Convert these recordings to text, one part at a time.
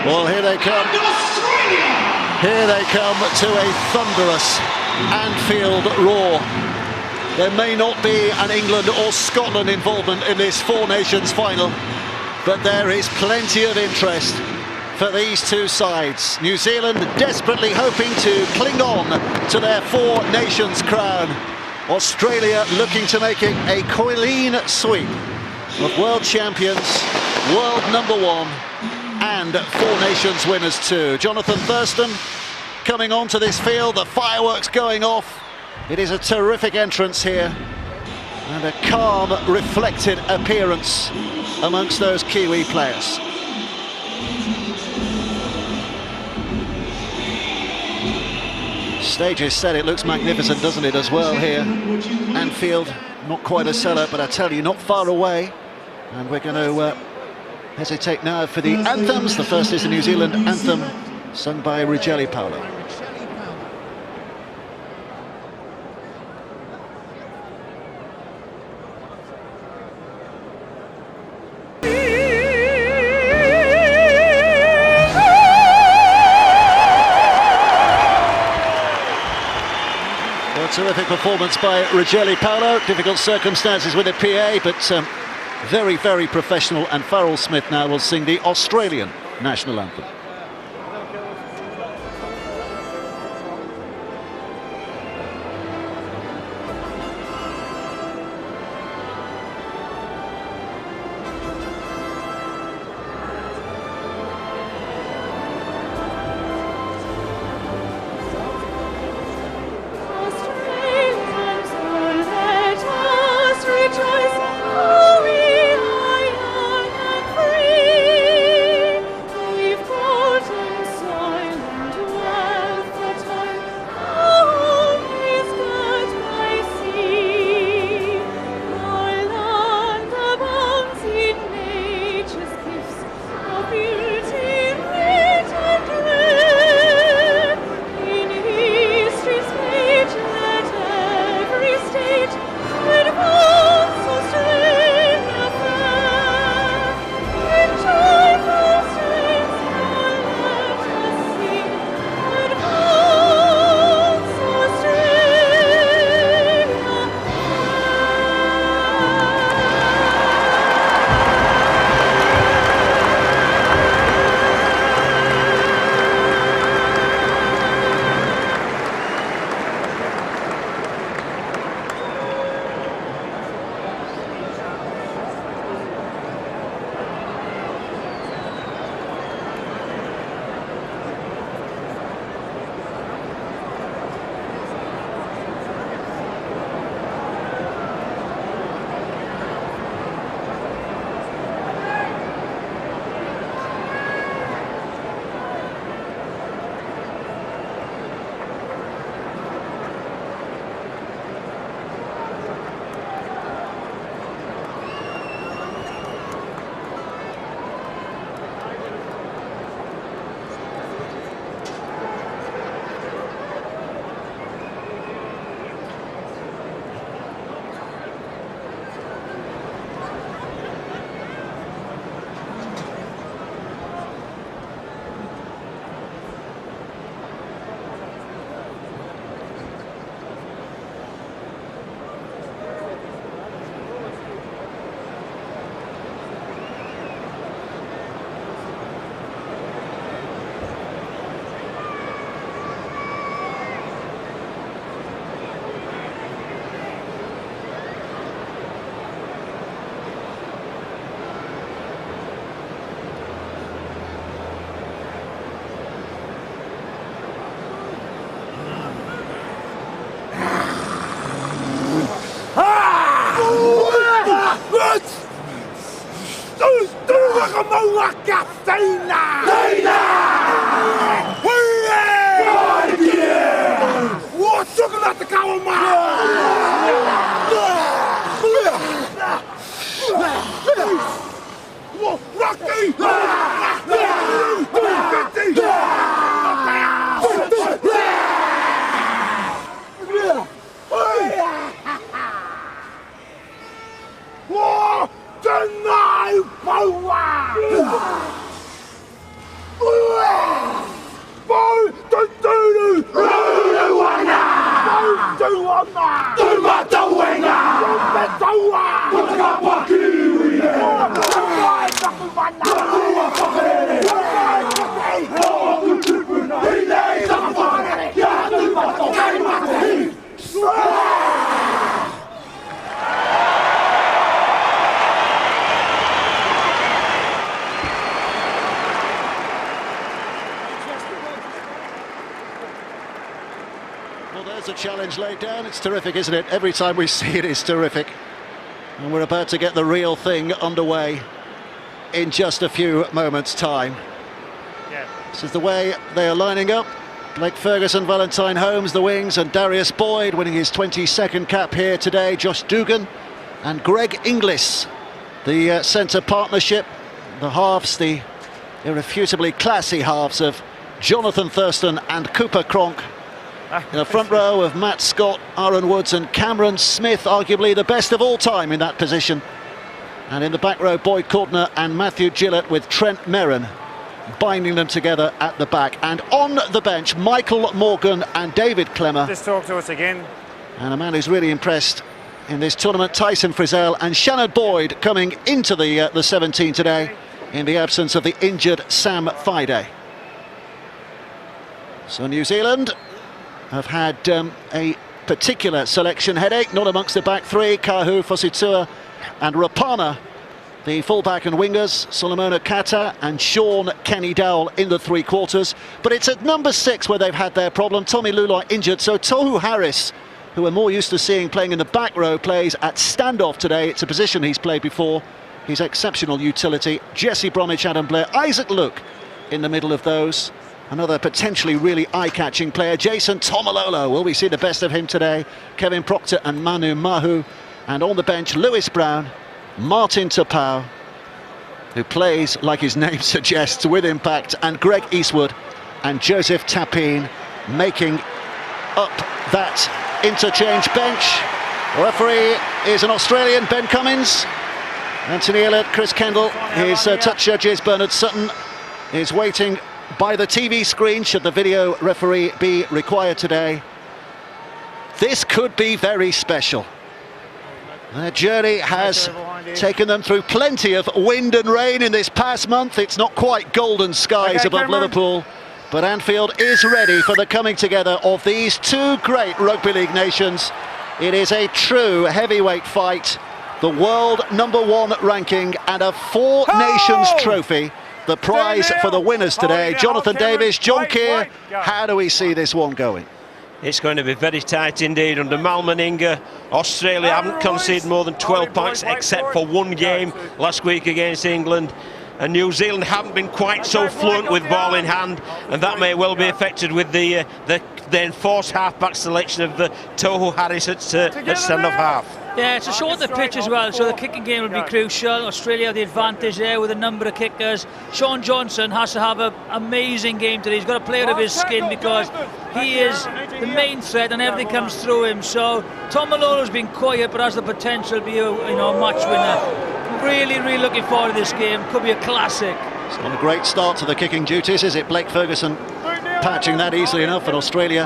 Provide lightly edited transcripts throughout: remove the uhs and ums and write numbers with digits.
Well, here they come. Here they come to a thunderous Anfield roar. There may not be an England or Scotland involvement in this Four Nations final, but there is plenty of interest for these two sides. New Zealand desperately hoping to cling on to their Four Nations crown. Australia looking to make it a clean sweep of world champions, world #1, and Four Nations winners too. Jonathan Thurston coming onto this field, the fireworks going off. It is a terrific entrance here, and a calm, reflected appearance amongst those Kiwi players. Stage is set, it looks magnificent, doesn't it, as well here. Anfield, not quite a sellout, but I tell you, not far away. And we're going to hesitate now for the anthems. The first is the New Zealand anthem, sung by Rogeli Paulo. Terrific performance by Rogeli Paulo. Difficult circumstances with the PA, but very, very professional. And Farrell Smith now will sing the Australian national anthem. Well, there's a challenge laid down. It's terrific, isn't it? Every time we see it, it's terrific. And we're about to get the real thing underway in just a few moments' time. Yeah. This is the way they are lining up. Blake Ferguson, Valentine Holmes, the wings, and Darius Boyd winning his 22nd cap here today. Josh Dugan and Greg Inglis, the centre partnership. The halves, the irrefutably classy halves of Jonathan Thurston and Cooper Cronk. In the front row of Matt Scott, Aaron Woods and Cameron Smith, arguably the best of all time in that position. And in the back row, Boyd Cordner and Matthew Gillett with Trent Merrin binding them together at the back. And on the bench, Michael Morgan and David Klemmer. Just talk to us again. And a man who's really impressed in this tournament, Tyson Frizzell, and Shannon Boyd coming into the 17 today in the absence of the injured Sam Fidey. So New Zealand have had a particular selection headache, not amongst the back three. Kahu, Fositua and Rapana, the fullback and wingers, Solomona Kata and Sean Kenny Dowell in the three quarters. But it's at number 6 where they've had their problem. Tommy Lulai injured, so Tohu Harris, who we're more used to seeing playing in the back row, plays at standoff today. It's a position he's played before. His exceptional utility. Jesse Bromwich, Adam Blair, Isaac Luke in the middle of those. Another potentially really eye-catching player, Jason Tomalolo. Will we see the best of him today? Kevin Proctor and Manu Mahu. And on the bench, Lewis Brown, Martin Tapau, who plays, like his name suggests, with impact, and Greg Eastwood and Joseph Tapine making up that interchange bench. The referee is an Australian, Ben Cummins. Anthony Elliott, Chris Kendall, his touch judges, Bernard Sutton, is waiting by the TV screen should the video referee be required today. This could be very special. Their journey has taken them through plenty of wind and rain in this past month. It's not quite golden skies above Liverpool, but Anfield is ready for the coming together of these two great rugby league nations. It is a true heavyweight fight. The world #1 ranking and a Four Nations trophy. The prize for the winners today. Jonathan Davis, John Keir, how do we see this one going? It's going to be very tight indeed under Mal Meninga. Australia haven't conceded more than 12 points except for one game last week against England. And New Zealand haven't been quite so fluent with ball in hand, and that may well be affected with the enforced half-back selection of the Tohu Harris at stand-off half. Yeah, it's a shorter pitch as well, so the kicking game will be crucial. Australia have the advantage there with a number of kickers. Sean Johnson has to have an amazing game today. He's got to play out of his skin because he is the main threat and everything comes through him. So Tomalolo's been quiet but has the potential to be a match winner. Really looking forward to this game. Could be a classic. It's not a great start to the kicking duties, is it? Blake Ferguson patching that easily enough, and Australia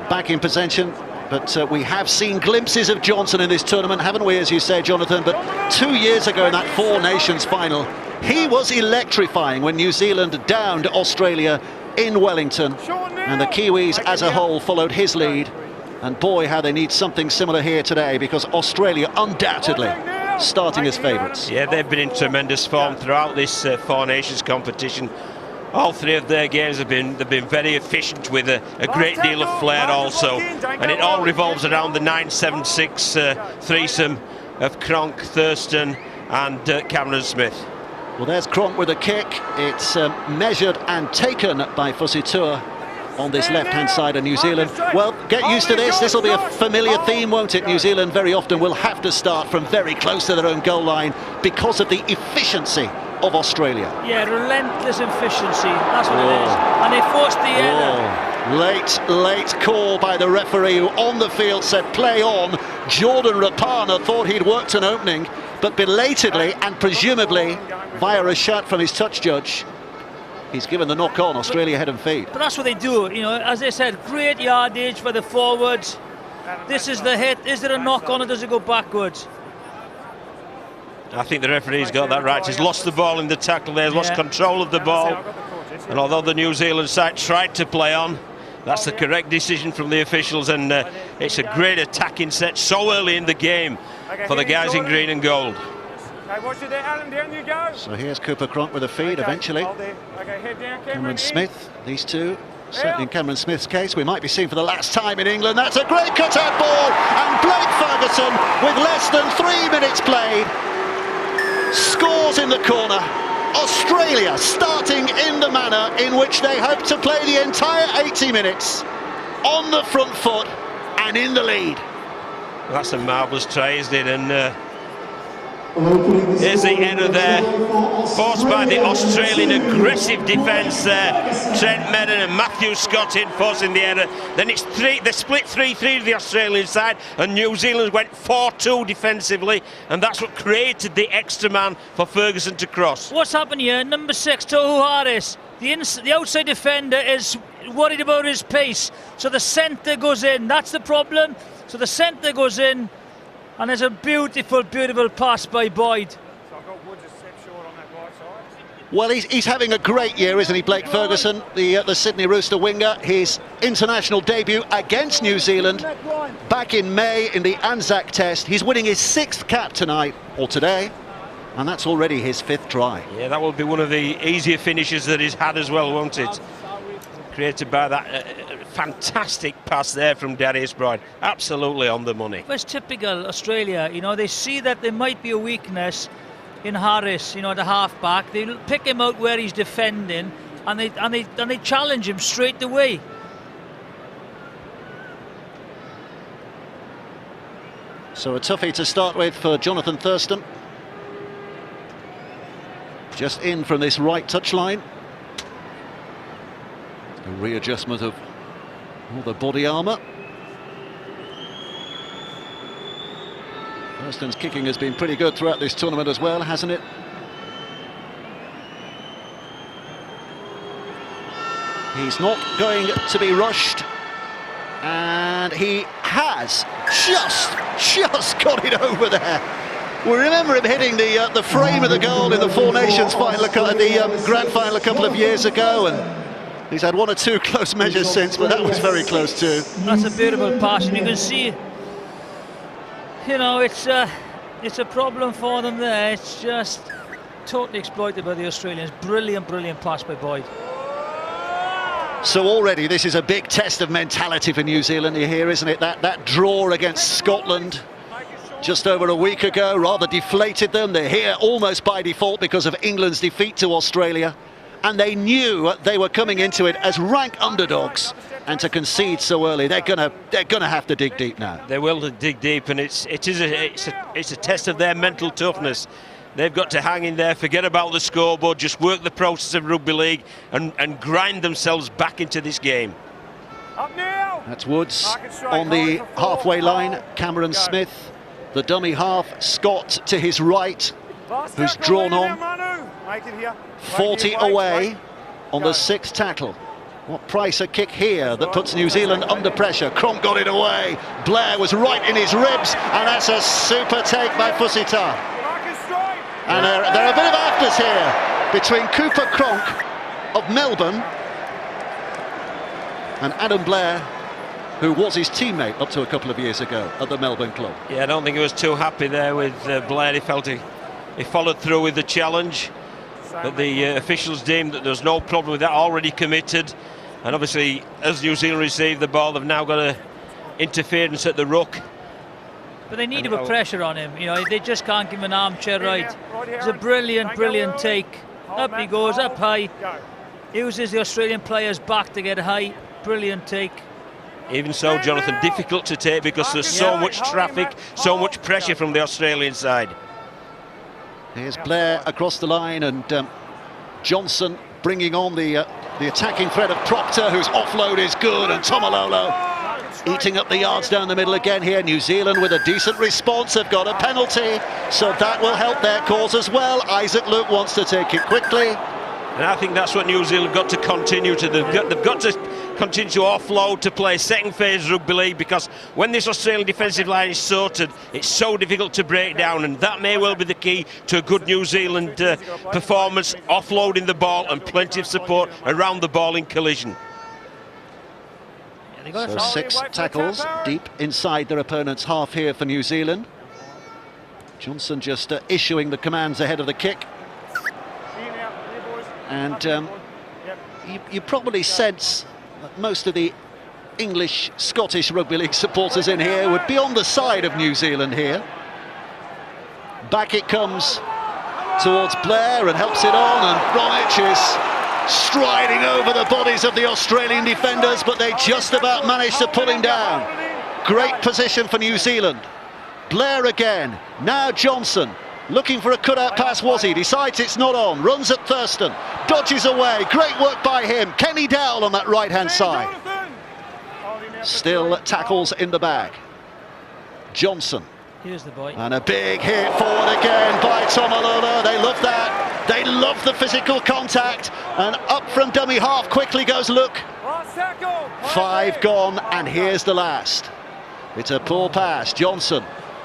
back in possession. But we have seen glimpses of Johnson in this tournament, haven't we, as you say, Jonathan? But 2 years ago in that Four Nations final, he was electrifying when New Zealand downed Australia in Wellington. And the Kiwis as a whole followed his lead. And boy, how they need something similar here today, because Australia undoubtedly starting as favourites. Yeah, they've been in tremendous form throughout this Four Nations competition. All three of their games they've been very efficient with a great deal of flair also, and it all revolves around the 9-7-6 threesome of Cronk, Thurston and Cameron Smith. Well, there's Cronk with a kick. It's measured and taken by Fositua on this left-hand side of New Zealand. Well, get used to this. This will be a familiar theme, won't it? New Zealand very often will have to start from very close to their own goal line because of the efficiency of Australia. Yeah, relentless efficiency, that's what it is. And they forced the error. Late call by the referee, who on the field said play on. Jordan Rapana thought he'd worked an opening, but belatedly and presumably via a shot from his touch judge, he's given the knock on. Australia head and feet. But that's what they do, as I said, great yardage for the forwards. This is the hit. Is there a knock on or does it go backwards? I think the referee's got that right. He's lost the ball in the tackle there, he's lost control of the ball. And although the New Zealand side tried to play on, that's the correct decision from the officials, and it's a great attacking set so early in the game for the guys in green and gold. So here's Cooper Cronk with a feed eventually. Cameron Smith, these two Certainly in Cameron Smith's case, we might be seeing for the last time in England. That's a great cut-out ball, and Blake Ferguson, with less than 3 minutes played, scores in the corner. Australia starting in the manner in which they hope to play the entire 80 minutes, on the front foot and in the lead. Well, that's a marvellous try, isn't it? And here's the error there, forced by the Australian aggressive defence there. Trent Meaden and Matthew Scott in forcing the error. Then it's they split 3-3 to the Australian side, and New Zealand went 4-2 defensively, and that's what created the extra man for Ferguson to cross. What's happened here? Number 6, Tohu Harris. The outside defender is worried about his pace, so the centre goes in. That's the problem. So the centre goes in, and there's a beautiful, beautiful pass by Boyd. So I've got Woods a step short on that right side. Well, he's having a great year, isn't he, Blake Ferguson, the Sydney Rooster winger. His international debut against New Zealand back in May in the Anzac Test. He's winning his 6th cap tonight, or today, and that's already his 5th try. Yeah, that will be one of the easier finishes that he's had as well, won't it? Created by that fantastic pass there from Darius Boyd. Absolutely on the money. It's typical Australia, you know, they see that there might be a weakness in Harris, you know, the half-back. They pick him out where he's defending, and they challenge him straight away. So a toughie to start with for Jonathan Thurston. Just in from this right touchline. A readjustment of all the body armour. Thurston's kicking has been pretty good throughout this tournament as well, hasn't it? He's not going to be rushed, and he has just got it over there. We remember him hitting the frame of the goal in the Four Nations final, the grand final a couple of years ago, and he's had 1 or 2 close measures since, but that was very close too. That's a beautiful pass, and you can see, you know, it's a problem for them there. It's just totally exploited by the Australians. Brilliant, brilliant pass by Boyd. So already this is a big test of mentality for New Zealand here, isn't it? That draw against Scotland just over a week ago rather deflated them. They're here almost by default because of England's defeat to Australia. And they knew they were coming into it as rank underdogs, and to concede so early, they're gonna have to dig deep now. They will dig deep, and it's a test of their mental toughness. They've got to hang in there, forget about the scoreboard, just work the process of rugby league and grind themselves back into this game. Up now. That's Woods on the halfway line. Cameron Smith, the dummy half. Scott to his right, who's drawn on. 40 away on the 6th tackle. What price a kick here that puts New Zealand under pressure. Cronk got it away. Blair was right in his ribs, and that's a super take by Fusita. And there are a bit of afters here between Cooper Cronk of Melbourne and Adam Blair, who was his teammate up to a couple of years ago at the Melbourne club. Yeah, I don't think he was too happy there with Blair. He felt he followed through with the challenge, but the officials deemed that there was no problem with that, already committed. And obviously, as New Zealand received the ball, they've now got an interference at the ruck. But they need to put pressure on him, you know, they just can't give him an armchair ride. It's a brilliant, brilliant take. Up he goes, up high. Uses the Australian players back to get high. Brilliant take. Even so, Jonathan, difficult to take because there's so much traffic, so much pressure from the Australian side. Here's Blair across the line, and Johnson bringing on the attacking threat of Proctor, whose offload is good, and Tomalolo eating up the yards down the middle again here. New Zealand with a decent response have got a penalty, so that will help their cause as well. Isaac Luke wants to take it quickly. And I think that's what New Zealand got to continue to do. They've got to continue to offload to play second phase rugby league, because when this Australian defensive line is sorted, it's so difficult to break down, and that may well be the key to a good New Zealand performance, offloading the ball and plenty of support around the ball in collision. So 6 tackles deep inside their opponent's half here for New Zealand. Johnson just issuing the commands ahead of the kick. And you probably sense most of the English, Scottish Rugby League supporters in here would be on the side of New Zealand here. Back it comes towards Blair and helps it on, and Bromwich is striding over the bodies of the Australian defenders, but they just about managed to pull him down. Great position for New Zealand. Blair again, now Johnson, looking for a cut-out pass, was he? Decides it's not on, runs at Thurston, dodges away, great work by him. Kenny Dowell on that right-hand side. Still tackles in the bag. Johnson. Here's the boy. And a big hit forward again by Tomalola. They love that. They love the physical contact. And up from dummy half quickly goes Luke. 5 gone, and here's the last. It's a poor pass. Johnson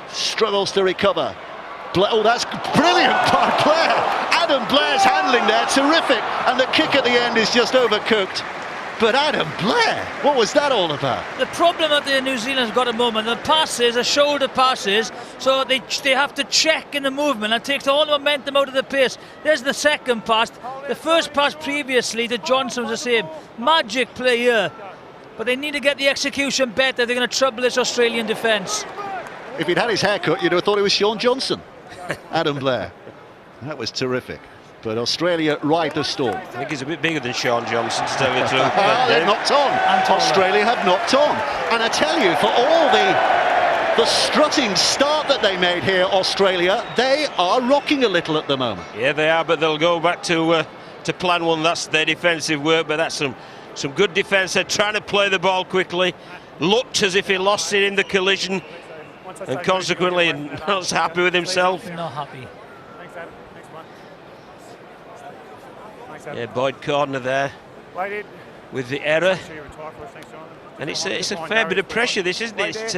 struggles to recover. Oh, that's brilliant by Blair. Adam Blair's handling there, terrific. And the kick at the end is just overcooked. But Adam Blair, what was that all about? The problem that the New Zealand's got at the moment, the passes are shoulder passes, so they have to check in the movement and takes all the momentum out of the pace. There's the second pass. The first pass previously to Johnson was the same. Magic play here. But they need to get the execution better. They're going to trouble this Australian defence. If he'd had his haircut, you'd have thought it was Sean Johnson. Adam Blair. That was terrific. But Australia ride the storm. I think he's a bit bigger than Sean Johnson, to tell you the truth. They've knocked on. Australia have knocked on. And I tell you, for all the strutting start that they made here, Australia, they are rocking a little at the moment. Yeah, they are, but they'll go back to plan one. That's their defensive work, but that's some good defence. They're trying to play the ball quickly. Looked as if he lost it in the collision, and consequently not happy with himself. Not happy. Yeah, Boyd Cordner there with the error, and it's a fair bit of pressure, this, isn't it? It's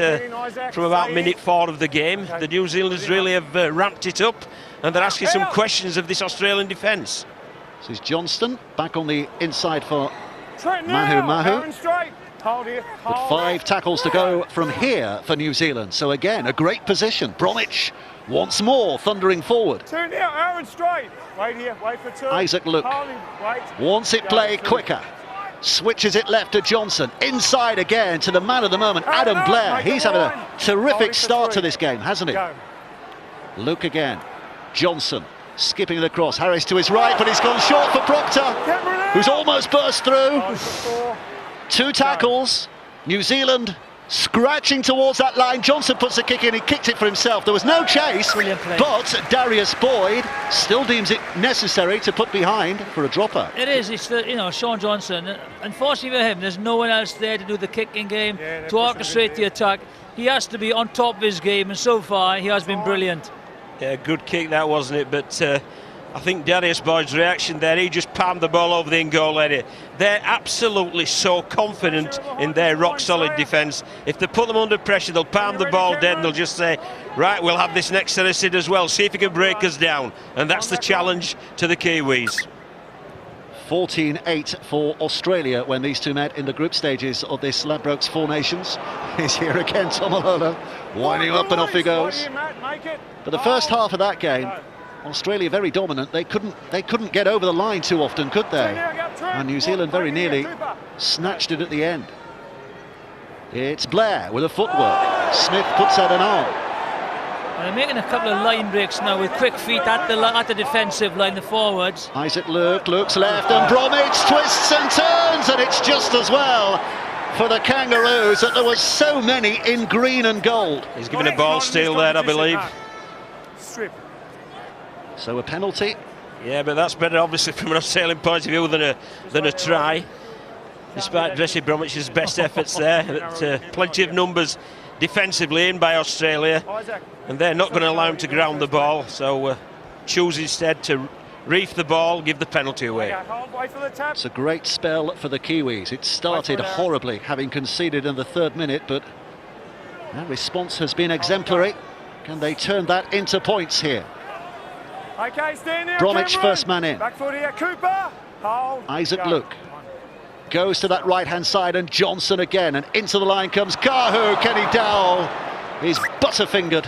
from about minute 4 of the game. The New Zealanders really have ramped it up, and they're asking some questions of this Australian defence. This is Johnston back on the inside for Mahu. But 5 tackles to go from here for New Zealand. So again, a great position. Bromwich once more thundering forward. Isaac Luke wants it played quicker. Switches it left to Johnson. Inside again to the man of the moment, Adam Blair. He's having a terrific start to this game, hasn't he? Luke again. Johnson skipping it across. Harris to his right, but he's gone short for Proctor, who's almost burst through. 2 tackles. New Zealand scratching towards that line. Johnson puts the kick in. He kicked it for himself. There was no chase, but Darius Boyd still deems it necessary to put behind for a dropper. It is. It's Sean Johnson. Unfortunately for him, there's no one else there to do the kicking game, to orchestrate the attack. He has to be on top of his game, and so far he has been brilliant. Yeah, good kick that, wasn't it? But I think Darius Boyd's reaction there, he just palmed the ball over the in-goal area. They're absolutely so confident in their rock-solid defence. If they put them under pressure, they'll palm the ball dead and they'll just say, right, we'll have this next set of Sid as well, see if he can break us down. And that's the challenge to the Kiwis. 14-8 for Australia when these two met in the group stages of this Ladbrokes Four Nations. He's here again, Tomalola, winding up and off he goes. But the first half of that game, Australia very dominant. They couldn't get over the line too often, could they? And New Zealand very nearly snatched it at the end. It's Blair with a footwork. Smith puts out an arm. They're making a couple of line breaks now with quick feet at the defensive line, the forwards. Isaac Luke looks left, and Bromwich twists and turns, and it's just as well for the Kangaroos that there was so many in green and gold. He's given a ball steal there, I believe. So a penalty. Yeah, but that's better, obviously, from an Australian point of view than a try. Despite Jesse Bromwich's best efforts there, but, plenty of numbers defensively in by Australia, and they're not going to allow him to ground the ball, so choose instead to reef the ball, give the penalty away. It's a great spell for the Kiwis. It started horribly, having conceded in the 3rd minute, but that response has been exemplary. Can they turn that into points here? Bromwich first man in. Isaac Luke goes to that right-hand side, and Johnson again, and into the line comes Kahu. Kenny Dowell is butterfingered.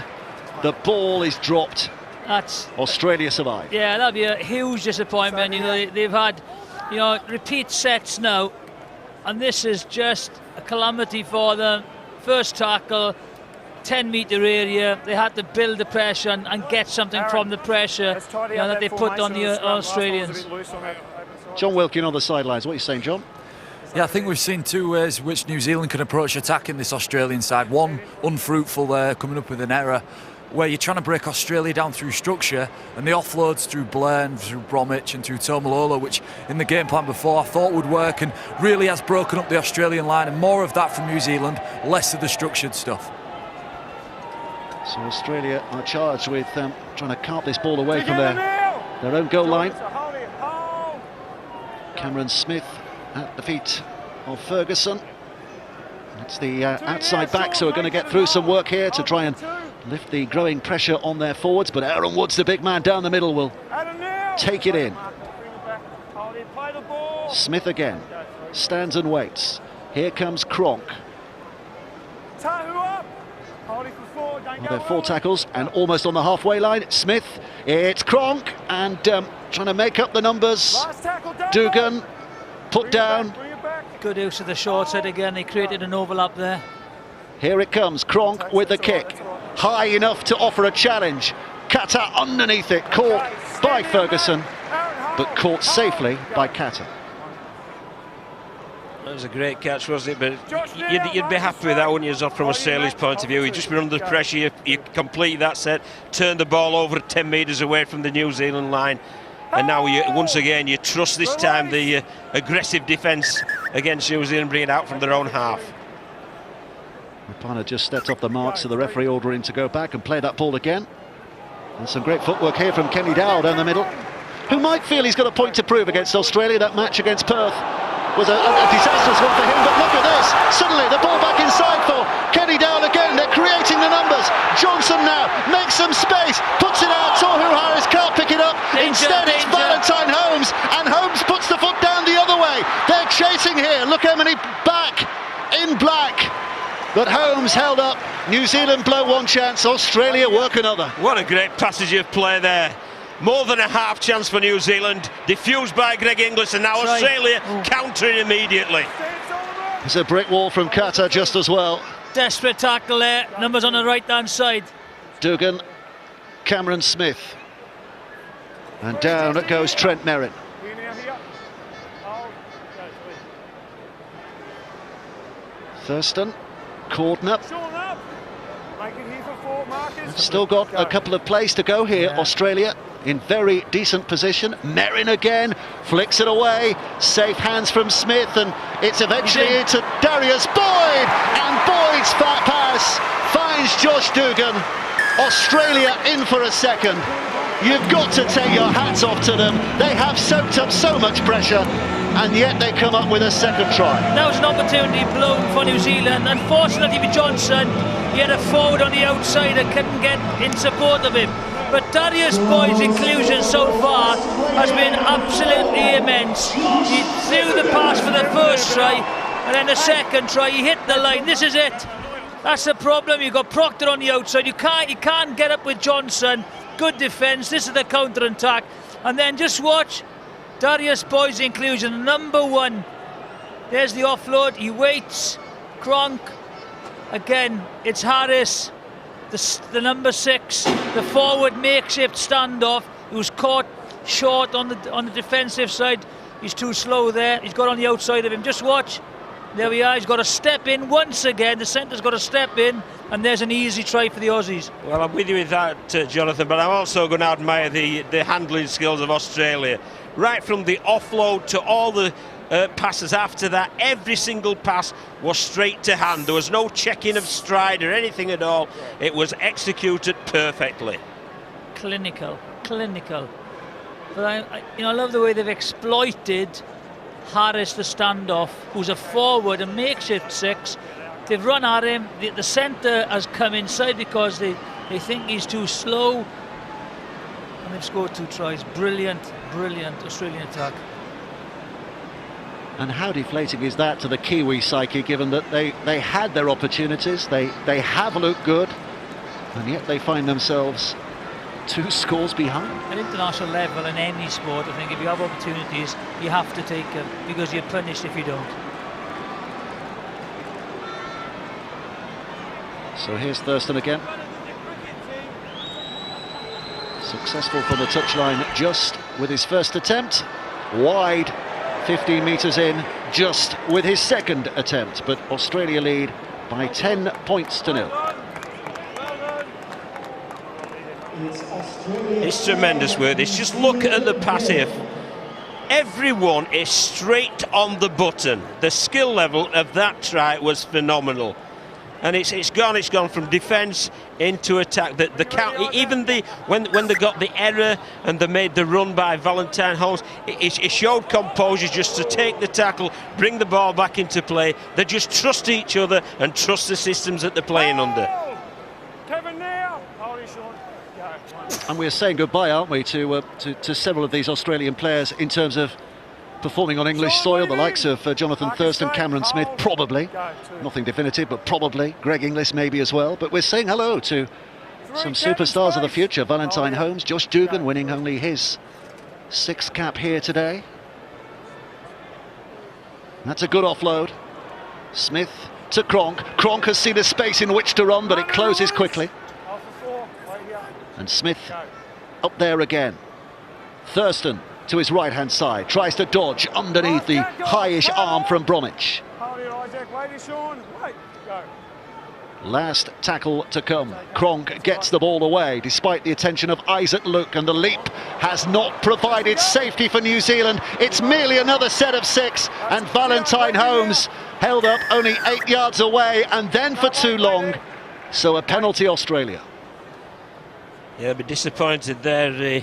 The ball is dropped. Australia survived. Yeah, that'll be a huge disappointment. They've had repeat sets now, and this is just a calamity for them. First tackle, 10-metre area. They had to build the pressure and get something from the pressure that they put on the Australians. John Wilkin on the sidelines. What are you saying, John? Yeah, I think we've seen two ways which New Zealand can approach attacking this Australian side. One, unfruitful there, coming up with an error, where you're trying to break Australia down through structure, and the offloads through Blair and through Bromwich and through Tomalolo, which in the game plan before I thought would work and really has broken up the Australian line, and more of that from New Zealand, less of the structured stuff. So Australia are charged with trying to carp this ball away from their own goal line. Cameron Smith at the feet of Ferguson. It's the outside backs who are going to get through some work here to try and lift the growing pressure on their forwards, but Aaron Woods, the big man down the middle, will take it in. Smith again stands and waits. Here comes Cronk. Well, they're 4 tackles and almost on the halfway line. Smith, it's Cronk, and trying to make up the numbers. Dugan put down. Good use of the short side again. He created an overlap there. Here it comes, Cronk with the kick. High enough to offer a challenge. Kata underneath it, caught by Ferguson, but caught safely by Kata. That was a great catch, wasn't it? But you'd be happy with that, wouldn't you, from Australia's point of view? You'd just been under pressure, you complete that set, turn the ball over 10 metres away from the New Zealand line, and now once again you trust this time the aggressive defence against New Zealand, bring it out from their own half. Rapana just stepped off the mark, so the referee ordering to go back and play that ball again. And some great footwork here from Kenny Dowell down the middle, who might feel he's got a point to prove against Australia. That match against Perth was a disastrous one for him, but look at this. Suddenly the ball back inside for Kenny Dowell again. They're creating the numbers. Johnson now makes some space, puts it out. Tohu Harris can't pick it up. Instead it's Valentine Holmes, and Holmes puts the foot down the other way. They're chasing here. Look how many back in black. But Holmes held up. New Zealand blow one chance, Australia work another. What a great passage of play there. More than a half chance for New Zealand, diffused by Greg Inglis, and now Australia countering immediately. There's a brick wall from Kata just as well. Desperate tackle there, numbers on the right hand side. Dugan, Cameron Smith, and down it goes Trent Merrin. Thurston, Cordner. Still got a couple of plays to go here. Australia in very decent position. Merrin again flicks it away. Safe hands from Smith, and it's eventually into Darius Boyd, and Boyd's fat pass finds Josh Dugan. Australia in for a second. You've got to take your hats off to them. They have soaked up so much pressure, and yet they come up with a second try. That was an opportunity blown for New Zealand. Unfortunately for Johnson, he had a forward on the outside and couldn't get in support of him. But Darius Boyd's inclusion so far has been absolutely immense. He threw the pass for the first try, and then the second try he hit the line. This is it. That's the problem. You've got Proctor on the outside. You can't get up with Johnson. Good defence. This is the counter-attack. And then just watch Darius Boyd's inclusion, number 1. There's the offload. He waits. Cronk. Again, it's Harris, the number 6, the forward makeshift standoff, who's caught short on the defensive side. He's too slow there. He's got on the outside of him. Just watch. There we are. He's got to step in once again. The centre's got to step in, and there's an easy try for the Aussies. Well, I'm with you with that, Jonathan, but I'm also going to admire the handling skills of Australia. Right from the offload to all the passes after that, every single pass was straight to hand. There was no checking of stride or anything at all. It was executed perfectly. Clinical. But I love the way they've exploited Harris, the standoff, who's a forward, a makeshift 6. They've run at him. The centre has come inside because they think he's too slow, and they've scored 2 tries. Brilliant Australian attack. And how deflating is that to the Kiwi psyche, given that they had their opportunities, they have looked good, and yet they find themselves 2 scores behind. At international level, in any sport, I think if you have opportunities, you have to take them, because you're punished if you don't. So here's Thurston again. Successful from the touchline just with his first attempt. Wide, 15 metres in, just with his second attempt. But Australia lead by 10 points to 0. It's tremendous work. It's just look at the pass here. Everyone is straight on the button. The skill level of that try was phenomenal. And it's gone from defence into attack. The count, even when they got the error and they made the run by Valentine Holmes, it showed composure just to take the tackle, bring the ball back into play. They just trust each other and trust the systems that they're playing under. Kevin now. Hold it, Sean. Go. And we're saying goodbye, aren't we, to several of these Australian players in terms of performing on English soil, the likes of Jonathan Thurston, Cameron Smith, probably. Nothing definitive, but probably. Greg Inglis maybe as well. But we're saying hello to some superstars of the future. Valentine Holmes, Josh Dugan winning only his 6th cap here today. That's a good offload. Smith to Cronk. Cronk has seen a space in which to run, but it closes quickly. And Smith up there again. Thurston to his right-hand side, tries to dodge underneath the highish arm from Bromwich. Last tackle to come. Cronk gets the ball away despite the attention of Isaac Luke, and the leap has not provided safety for New Zealand. It's merely another set of 6, and Valentine Holmes held up only 8 yards away and then for too long. So a penalty, Australia. Yeah, but disappointed there.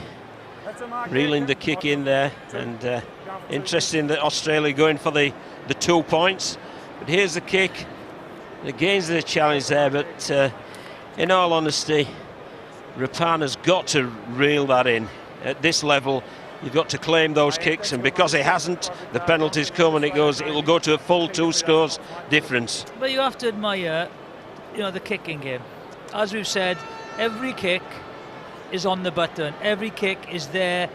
Reeling the kick in there, and interesting that Australia going for the 2 points. But here's the kick. Again's the challenge there, but in all honesty, Rapana's got to reel that in. At this level, you've got to claim those kicks, and because he hasn't, the penalties come, and it will go to a full 2 scores difference. But you have to admire, the kicking game. As we've said, every kick is on the button. Every kick is there,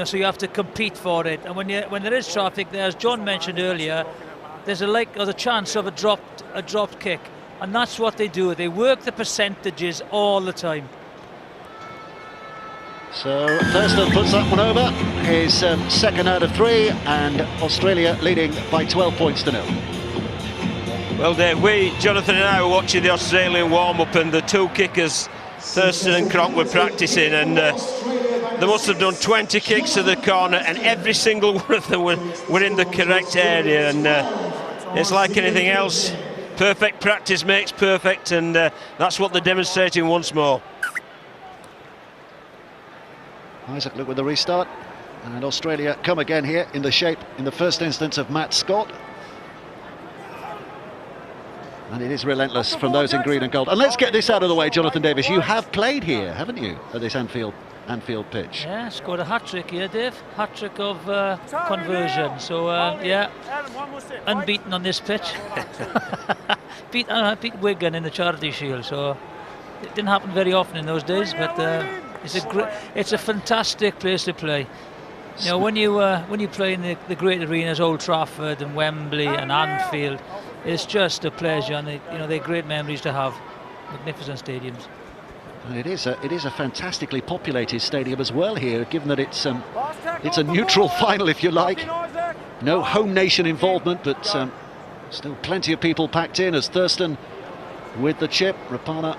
so you have to compete for it. And when there is traffic there, as John mentioned earlier, there's a chance of a dropped kick, and that's what they do. They work the percentages all the time. So Thurston puts that one over, his 2nd out of 3, and Australia leading by 12 points to 0. Well, Dave, Jonathan and I were watching the Australian warm-up, and the 2 kickers, Thurston and Cronk, were practicing, and they must have done 20 kicks to the corner, and every single one of them were in the correct area. And it's like anything else, perfect practice makes perfect, and that's what they're demonstrating once more. Isaac Luke with the restart, and Australia come again here in the shape, in the first instance, of Matt Scott. And it is relentless from those in green and gold. And let's get this out of the way, Jonathan Davis. You have played here, haven't you, at this Anfield pitch? Yeah, scored a hat-trick here, Dave. Hat-trick of conversion. So, yeah, unbeaten on this pitch. beat Wigan in the Charity Shield, so it didn't happen very often in those days, but it's a fantastic place to play. When you play in the great arenas, Old Trafford and Wembley and Anfield, it's just a pleasure, and they're great memories to have. Magnificent stadiums. And it is a fantastically populated stadium as well here, given that it's a neutral final, if you like. No home nation involvement, but still plenty of people packed in as Thurston with the chip. Rapana,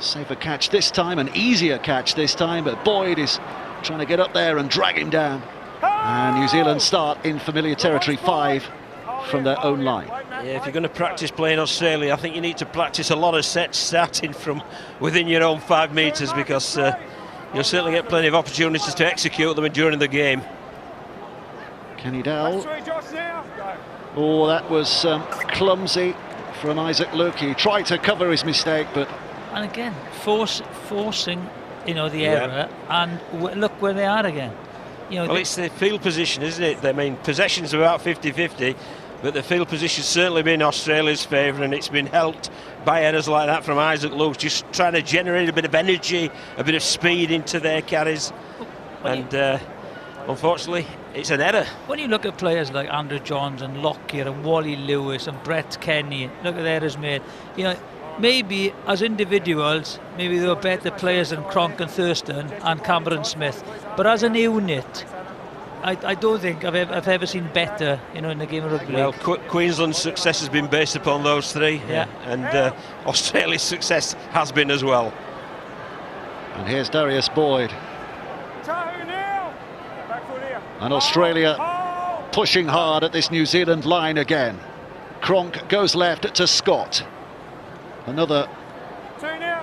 safer catch this time, an easier catch this time, but Boyd is trying to get up there and drag him down. And New Zealand start in familiar territory, 5 from their own line. Yeah, if you're going to practice playing Australia, I think you need to practice a lot of sets starting from within your own 5 metres, because you'll certainly get plenty of opportunities to execute them during the game. Kenny Dowell. Oh, that was clumsy from Isaac Luke. He tried to cover his mistake, but... And again, forcing, the error, and look where they are again. Well, it's the field position, isn't it? I mean, possession's about 50-50, but the field position's certainly been Australia's favour, and it's been helped by errors like that from Isaac Luke, just trying to generate a bit of energy, a bit of speed into their carries. And unfortunately, it's an error. When you look at players like Andrew Johns and Lockyer and Wally Lewis and Brett Kenny, look at the errors made. maybe as individuals, maybe they were better players than Cronk and Thurston and Cameron Smith. But as an unit, I don't think I've ever seen better, in the game of rugby league. Well, Queensland's success has been based upon those three, and Australia's success has been as well. And here's Darius Boyd. And Australia pushing hard at this New Zealand line again. Cronk goes left to Scott. Another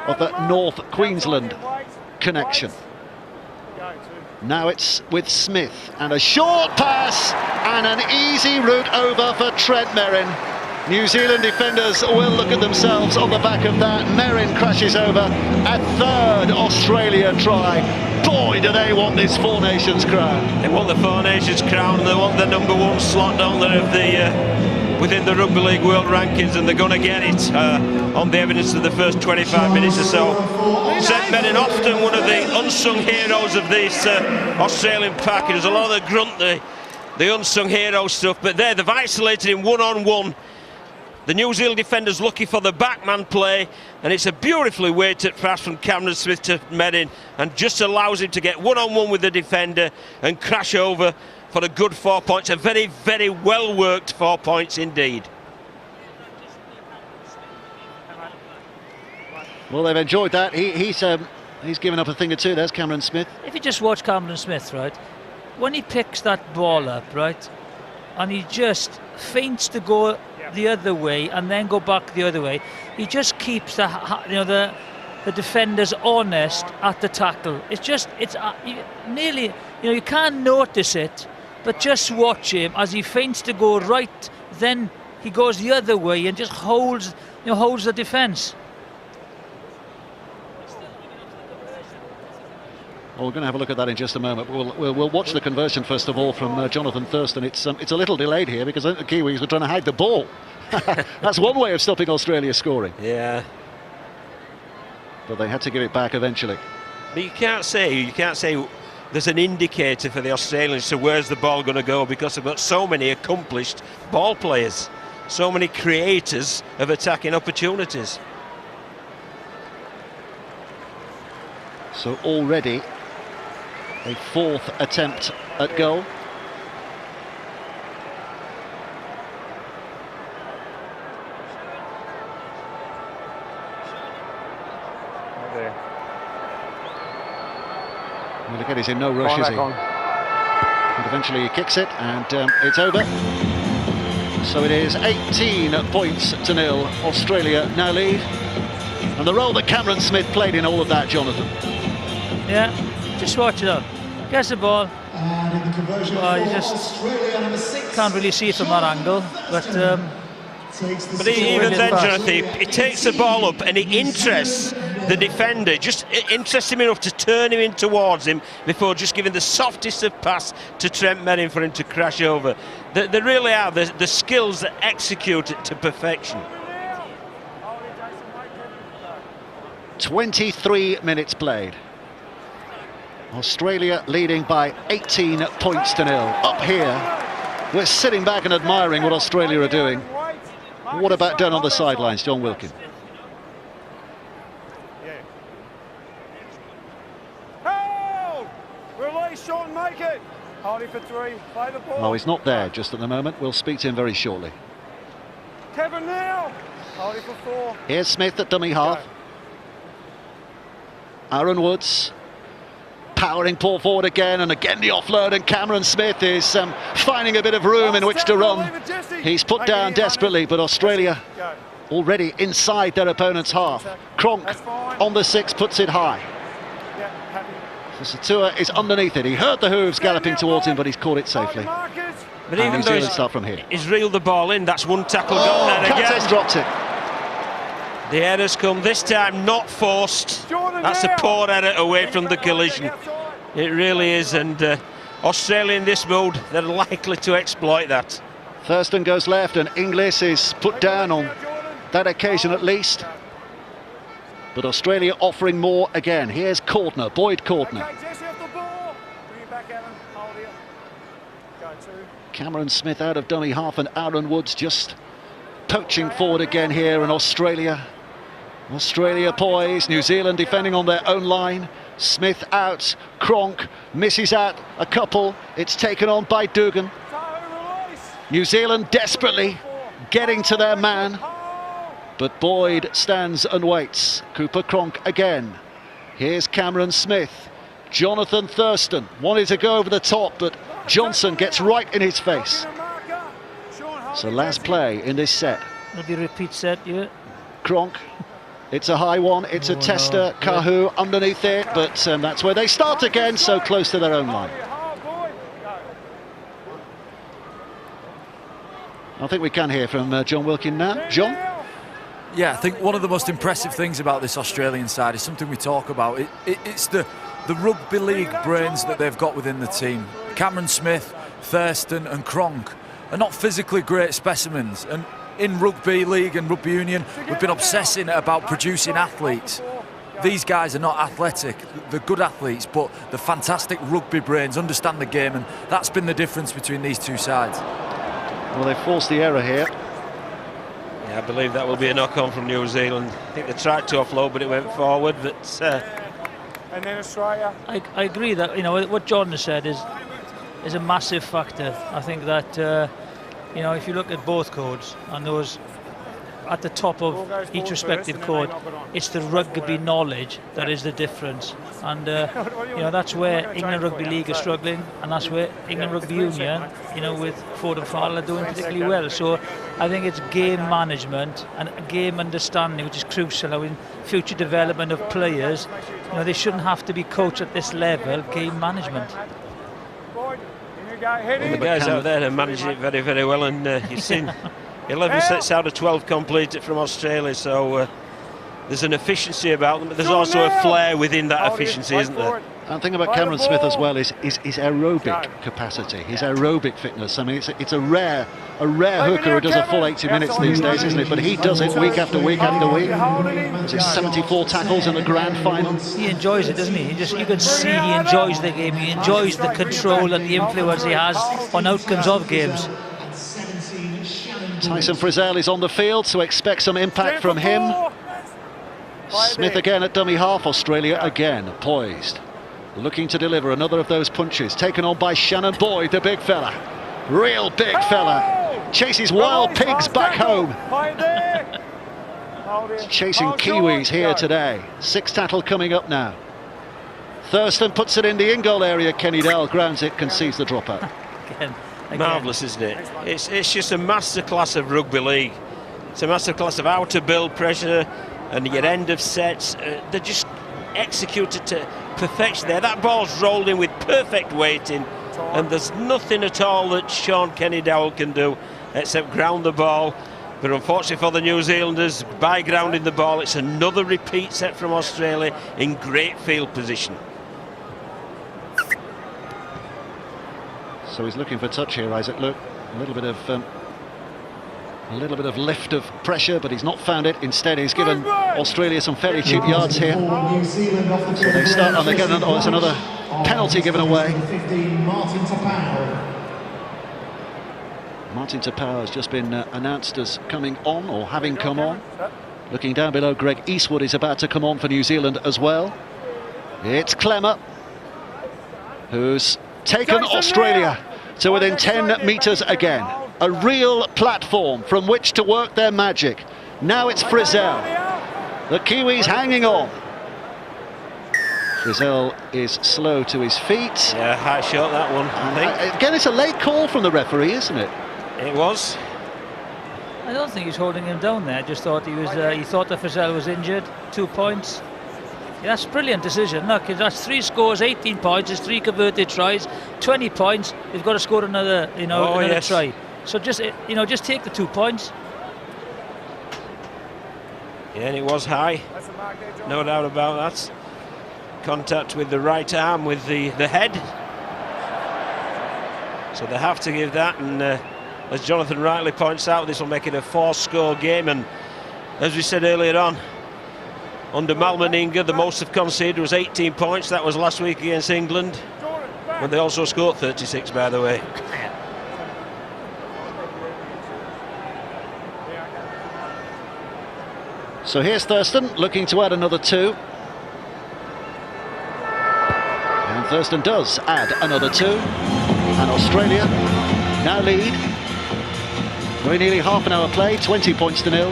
of the North Queensland connection. Now it's with Smith, and a short pass and an easy route over for Trent Merrin. New Zealand defenders will look at themselves on the back of that. Merrin crashes over. A third Australia try. Boy, do they want this Four Nations crown. They want the Four Nations crown, and they want the #1 slot down there of the within the Rugby League World Rankings, and they're going to get it on the evidence of the first 25 minutes or so. Trent Merrin, often one of the unsung heroes of this Australian pack. There's a lot of the grunt, the unsung hero stuff, but there they've isolated him one-on-one. The New Zealand defender's looking for the backman play, and it's a beautifully weighted pass from Cameron Smith to Merrin, and just allows him to get one-on-one with the defender and crash over for a good 4 points. A very, very well-worked 4 points indeed. Well, they've enjoyed that. He's given up a thing or two. There's Cameron Smith. If you just watch Cameron Smith, right, when he picks that ball up, right, and he just feints to go the other way and then go back the other way, he just keeps the defenders honest at the tackle. It's nearly, you can't notice it, but just watch him as he feints to go right, then he goes the other way and just holds the defence. Well, we're going to have a look at that in just a moment. We'll watch the conversion first of all from Jonathan Thurston. It's a little delayed here because I think the Kiwis were trying to hide the ball. That's one way of stopping Australia scoring. Yeah. But they had to give it back eventually. But you can't say there's an indicator for the Australians to where's the ball going to go, because they've got so many accomplished ball players, so many creators of attacking opportunities. So already a fourth attempt at goal. Well, again, he's in no rush, is he? But eventually he kicks it, and it's over. So it is 18 points to 0. Australia now lead. And the role that Cameron Smith played in all of that, Jonathan. Yeah, just watch it out. Gets the ball. Well, you just can't really see it from that angle, but even then, Jonathan, he takes the ball up and he interests the defender, just interests him enough to turn him in towards him before just giving the softest of pass to Trent Merrin for him to crash over. They really are the skills that execute it to perfection. 23 minutes played. Australia leading by 18 points to 0. Up here, we're sitting back and admiring what Australia are doing. What about down on the sidelines, John Wilkin? Release, Sean, make it. Hardy for 3. Play the ball. No, he's not there just at the moment. We'll speak to him very shortly. Kevin now. Hardy for 4. Here's Smith at dummy half. Aaron Woods powering Paul forward again, and again the offload, and Cameron Smith is finding a bit of room in which to run. He's put down desperately, but Australia already inside their opponent's half. Cronk on the 6 puts it high. So Satua is underneath it. He heard the hooves galloping towards him, but he's caught it safely. But even though start from here. He's reeled the ball in, that's one tackle gone there again. Kates dropped it. The error's come, this time not forced. That's a poor error away from the collision. It really is, and Australia in this mode, they're likely to exploit that. Thurston goes left, and Inglis is put down on that occasion at least. But Australia offering more again. Here's Cordner, Boyd Cordner. Cameron Smith out of dummy half, and Aaron Woods just poaching forward again here, and Australia Australia poised, New Zealand defending on their own line. Smith out, Cronk misses out a couple. It's taken on by Dugan. New Zealand desperately getting to their man, but Boyd stands and waits. Cooper Cronk again. Here's Cameron Smith. Jonathan Thurston wanted to go over the top, but Johnson gets right in his face. So last play in this set. It'll be a repeat set, yeah. Cronk, it's a high one, it's a tester. Kahu underneath it, but that's where they start again, so close to their own line. I think we can hear from John Wilkin now. John? Yeah, I think one of the most impressive things about this Australian side is something we talk about. It's the rugby league brains that they've got within the team. Cameron Smith, Thurston and Cronk are not physically great specimens, and in rugby league and rugby union we've been obsessing about producing athletes. These guys are not athletic, they're good athletes, but the fantastic rugby brains understand the game, and that's been the difference between these two sides. Well, they forced the error here. Yeah, I believe that will be a knock-on from New Zealand. I think they tried to offload, but it went forward. But and then Australia. I agree that, you know, what John has said is a massive factor. I think that you know, if you look at both codes and those at the top of each respective code, it's the rugby knowledge that is the difference. And you know, that's where England Rugby League is struggling, and that's where England Rugby Union, you know, with Ford and Farrell, are doing particularly well. So I think it's game management and game understanding which is crucial. Now, in future development of players, you know, they shouldn't have to be coached at this level. Game management. Well, the guys out there are managing it very, very well, and you've seen 11 sets out of 12 completed from Australia, so there's an efficiency about them, but there's also a flair within that efficiency, isn't there? And the thing about Cameron Smith as well is his aerobic capacity, his aerobic fitness. I mean, it's a rare hooker who does a full 80 minutes these days, isn't it? But he does it week after week after week. There's his 74 tackles in the grand final. He enjoys it, doesn't he? You can see he enjoys the game. He enjoys the control and the influence he has on outcomes of games. Tyson Frizzell is on the field, so expect some impact from him. Smith again at dummy half. Australia again poised, looking to deliver another of those punches. Taken on by Shannon Boyd, the big fella. Real big fella. Chases wild pigs back home. Chasing Kiwis here today. Six tattle coming up now. Thurston puts it in the in-goal area. Kenny Dell grounds it, concedes the dropout. Again. Marvellous, isn't it? It's just a masterclass of rugby league. It's a masterclass of how to build pressure and your end of sets. They're just executed to perfection there. That ball's rolled in with perfect weighting, and there's nothing at all that Sean Kenny-Dowell can do except ground the ball. But unfortunately for the New Zealanders, by grounding the ball, it's another repeat set from Australia in great field position. So he's looking for touch here, Isaac. Look, a little bit of lift of pressure, but he's not found it. Instead, he's given Australia some fairly cheap yards here. So they start, and they get there's another penalty given away. Martin Tapau has just been announced as coming on, or having come on. Looking down below, Greg Eastwood is about to come on for New Zealand as well. It's Clemmer, who's taken Australia to within 10 metres again. A real platform from which to work their magic. Now it's Frizzell. The Kiwis hanging on. Frizzell is slow to his feet. Yeah, high shot that one, I think. Again, it's a late call from the referee, isn't it? It was. I don't think he's holding him down there. I just thought he thought that Frizzell was injured. 2 points. Yeah, that's a brilliant decision. Look, that's 3 scores, 18 points. There's 3 converted tries, 20 points. They've got to score another, another try. So just take the 2 points. Yeah, and it was high, no doubt about that. Contact with the right arm with the head. So they have to give that, and as Jonathan rightly points out, this will make it a 4-score game. And as we said earlier on, under Mal Meninga, the most they've conceded was 18 points. That was last week against England, when they also scored 36, by the way. So here's Thurston looking to add another 2. And Thurston does add another 2. And Australia now lead. Very nearly half an hour play, 20 points to 0.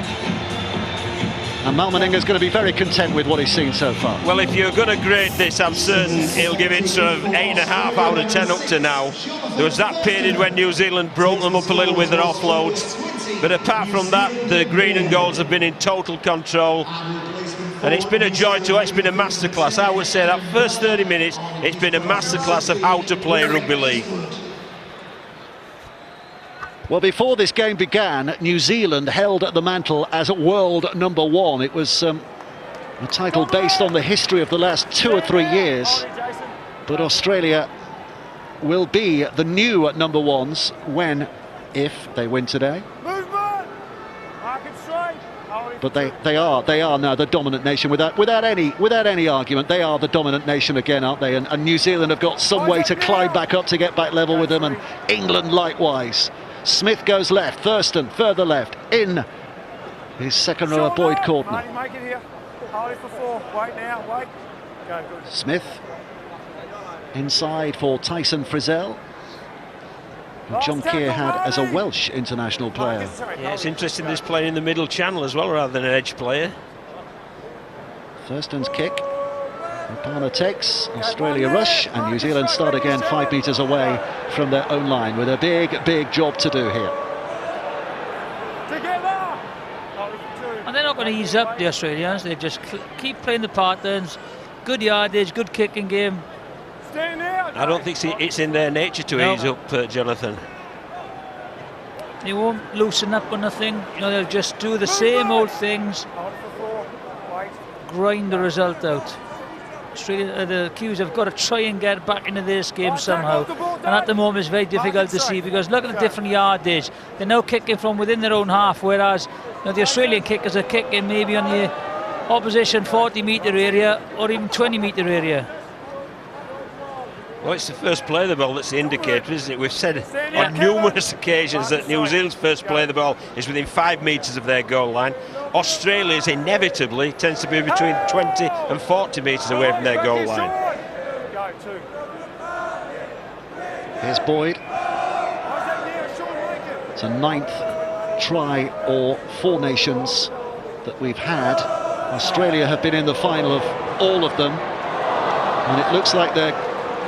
And Mal Meninga's going to be very content with what he's seen so far. Well, if you're going to grade this, I'm certain he'll give it sort of 8.5 out of 10 up to now. There was that period when New Zealand broke them up a little with their offloads. But apart from that, the green and golds have been in total control. And it's been a joy to watch. It's been a masterclass. I would say that first 30 minutes, it's been a masterclass of how to play rugby league. Well, before this game began, New Zealand held the mantle as world number 1. It was a title based on the history of the last 2 or 3 years. But Australia will be the new number 1s when, if they win today. But they are now the dominant nation without any argument. They are the dominant nation again, aren't they? And New Zealand have got some way to climb back up to get back level with them, and England likewise. Smith goes left, Thurston further left, in his second row, Boyd Cordner. Smith inside for Tyson Frizzell, who John Keir had as a Welsh international player. Yeah, it's interesting this playing in the middle channel as well rather than an edge player. Thurston's kick. Rapana takes, Australia rush, and New Zealand start again 5 metres away from their own line with a big job to do here. And they're not going to ease up, the Australians. They just keep playing the patterns. Good yardage, good kicking game. I don't think it's in their nature to ease up, Jonathan. They won't loosen up or nothing. You know, they'll just do the same old things, grind the result out. Australia, the Kiwis have got to try and get back into this game somehow, and at the moment it's very difficult to see, because look at the different yardage. They're now kicking from within their own half, whereas the Australian kickers are kicking maybe on the opposition 40-metre area or even 20-metre area. Well, it's the first play of the ball that's the indicator, isn't it? We've said on numerous occasions that New Zealand's first play of the ball is within 5 metres of their goal line. Australia's inevitably tends to be between 20 and 40 metres away from their goal line. Here's Boyd. It's a 9th try or 4 nations that we've had. Australia have been in the final of all of them, and it looks like they're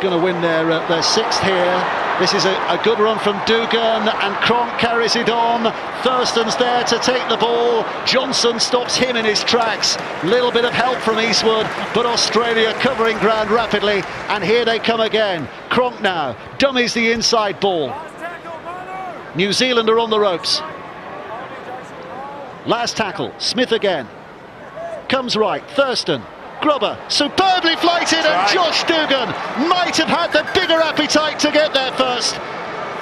going to win their 6th here. This is a good run from Dugan, and Cronk carries it on. Thurston's there to take the ball. Johnson stops him in his tracks. Little bit of help from Eastwood, but Australia covering ground rapidly, and here they come again. Cronk now dummies the inside ball. New Zealand are on the ropes. Last tackle, Smith again. Comes right, Thurston. Grubber, superbly flighted, and Josh Dugan might have had the bigger appetite to get there first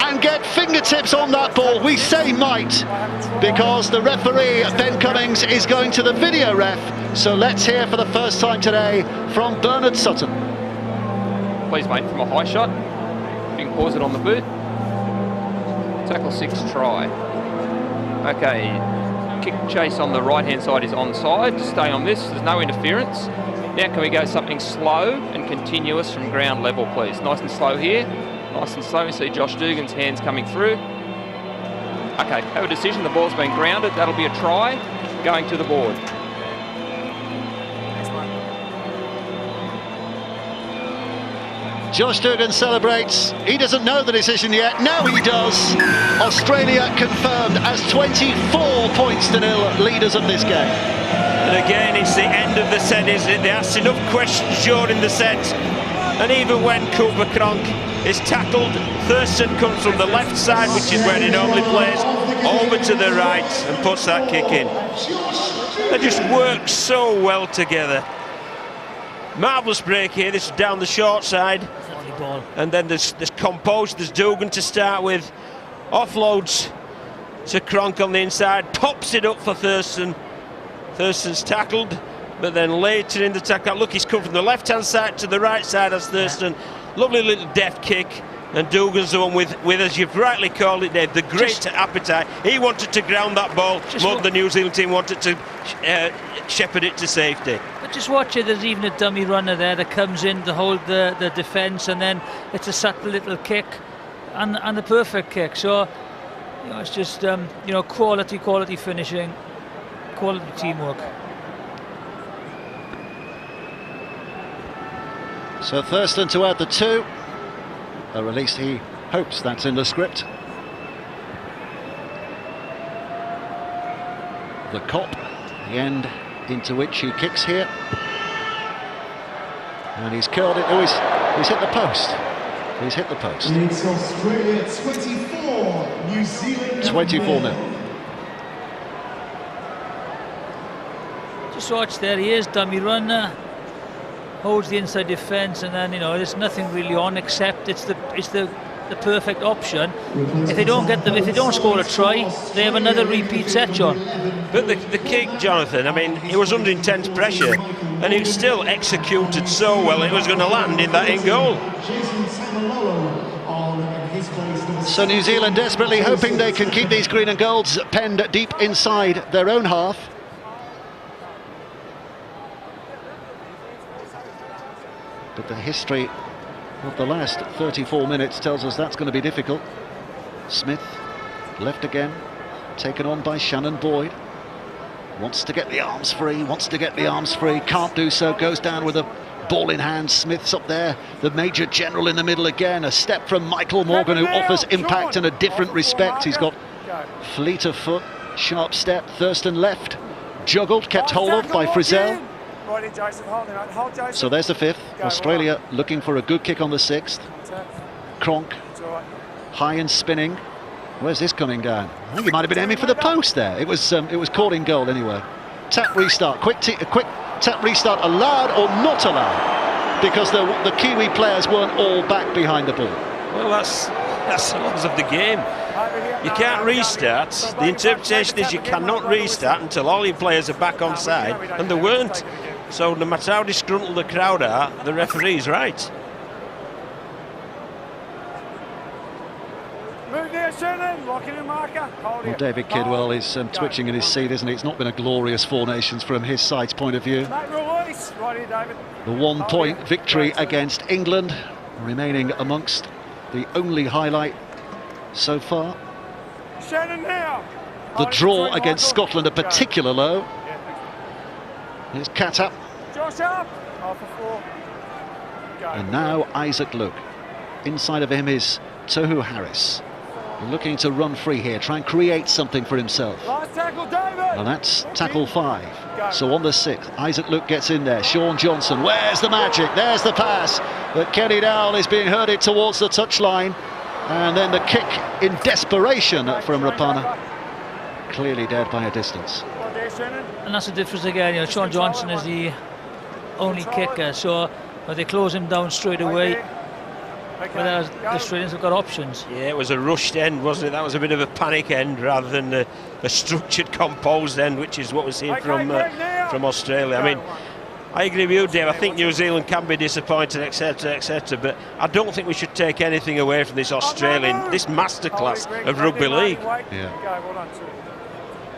and get fingertips on that ball. We say might, because the referee, Ben Cummings, is going to the video ref. So let's hear for the first time today from Bernard Sutton. Please, mate, from a high shot. You can pause it on the boot. Tackle 6, try. Okay, kick chase on the right-hand side is onside. Stay on this, there's no interference. Now can we go something slow and continuous from ground level, please? Nice and slow here. Nice and slow. You see Josh Dugan's hands coming through. Okay, have a decision. The ball's been grounded. That'll be a try going to the board. Josh Dugan celebrates. He doesn't know the decision yet. Now he does. Australia confirmed as 24 points to 0 leaders of this game. And again, it's the end of the set, isn't it? They asked enough questions during the set. And even when Cooper Cronk is tackled, Thurston comes from the left side, which is where he normally plays, over to the right and puts that kick in. They just work so well together. Marvellous break here. This is down the short side. And then there's composed, there's Dugan to start with. Offloads to Cronk on the inside, pops it up for Thurston. Thurston's tackled, but then later in the tackle, look, he's come from the left-hand side to the right side as Thurston. Lovely little deft kick, And Dugan's the one with, as you've rightly called it, Dave, the great appetite. He wanted to ground that ball more than the New Zealand team wanted to shepherd it to safety. But just watch it, there's even a dummy runner there that comes in to hold the defence, and then it's a subtle little kick and the perfect kick. So, you know, it's just, you know, quality finishing, quality teamwork. So Thurston to add the 2. Or at least he hopes that's in the script. The Kop, the end into which he kicks here. And he's curled it. Oh, he's hit the post. He's hit the post. It's Australia 24, New Zealand 24-0. Just watch there, he is dummy runner, holds the inside defence, and then, you know, there's nothing really on except it's the perfect option. If they don't score a try, they have another repeat set, John. But the kick, Jonathan, I mean, he was under intense pressure and he still executed so well it was going to land in that in goal. So New Zealand desperately hoping they can keep these green and golds penned deep inside their own half. But the history of the last 34 minutes tells us that's going to be difficult. Smith, left again, taken on by Shannon Boyd. Wants to get the arms free, can't do so, goes down with a ball in hand. Smith's up there, the Major General in the middle again. A step from Michael Morgan, who offers impact in a different respect. He's got fleet of foot, sharp step. Thurston left, juggled, kept hold of by Frizzell. So there's the 5th. Australia looking for a good kick on the 6th. Cronk, high and spinning. Where's this coming down? I think he might have been aiming for the post there. It was caught in goal anyway. Tap restart. Quick tap restart, allowed or not allowed? Because the Kiwi players weren't all back behind the ball. Well, that's the laws of the game. You can't restart. The interpretation is you cannot restart until all your players are back on side, and they weren't. So no matter how disgruntled the crowd are, the referee's right. Well, David Kidwell is twitching in his seat, isn't he? It's not been a glorious 4 Nations from his side's point of view. The 1-point victory against England, remaining amongst the only highlight so far. The draw against Scotland, a particular low. Here's Katap. And now Isaac Luke. Inside of him is Tohu Harris. Looking to run free here, try and create something for himself. And that's tackle 5. So on the 6th, Isaac Luke gets in there. Sean Johnson, where's the magic? There's the pass. But Kenny Dowell is being herded towards the touchline. And then the kick in desperation from Rapana. Clearly dead by a distance. And that's the difference again. You know, Sean Johnson is the only kicker, so they close him down straight away. Whereas the Australians have got options. Yeah, it was a rushed end, wasn't it? That was a bit of a panic end rather than a structured, composed end, which is what we're seeing from Australia. I mean, I agree with you, Dave. I think New Zealand can be disappointed, etc., etc. But I don't think we should take anything away from this Australian, this masterclass of rugby league. Yeah.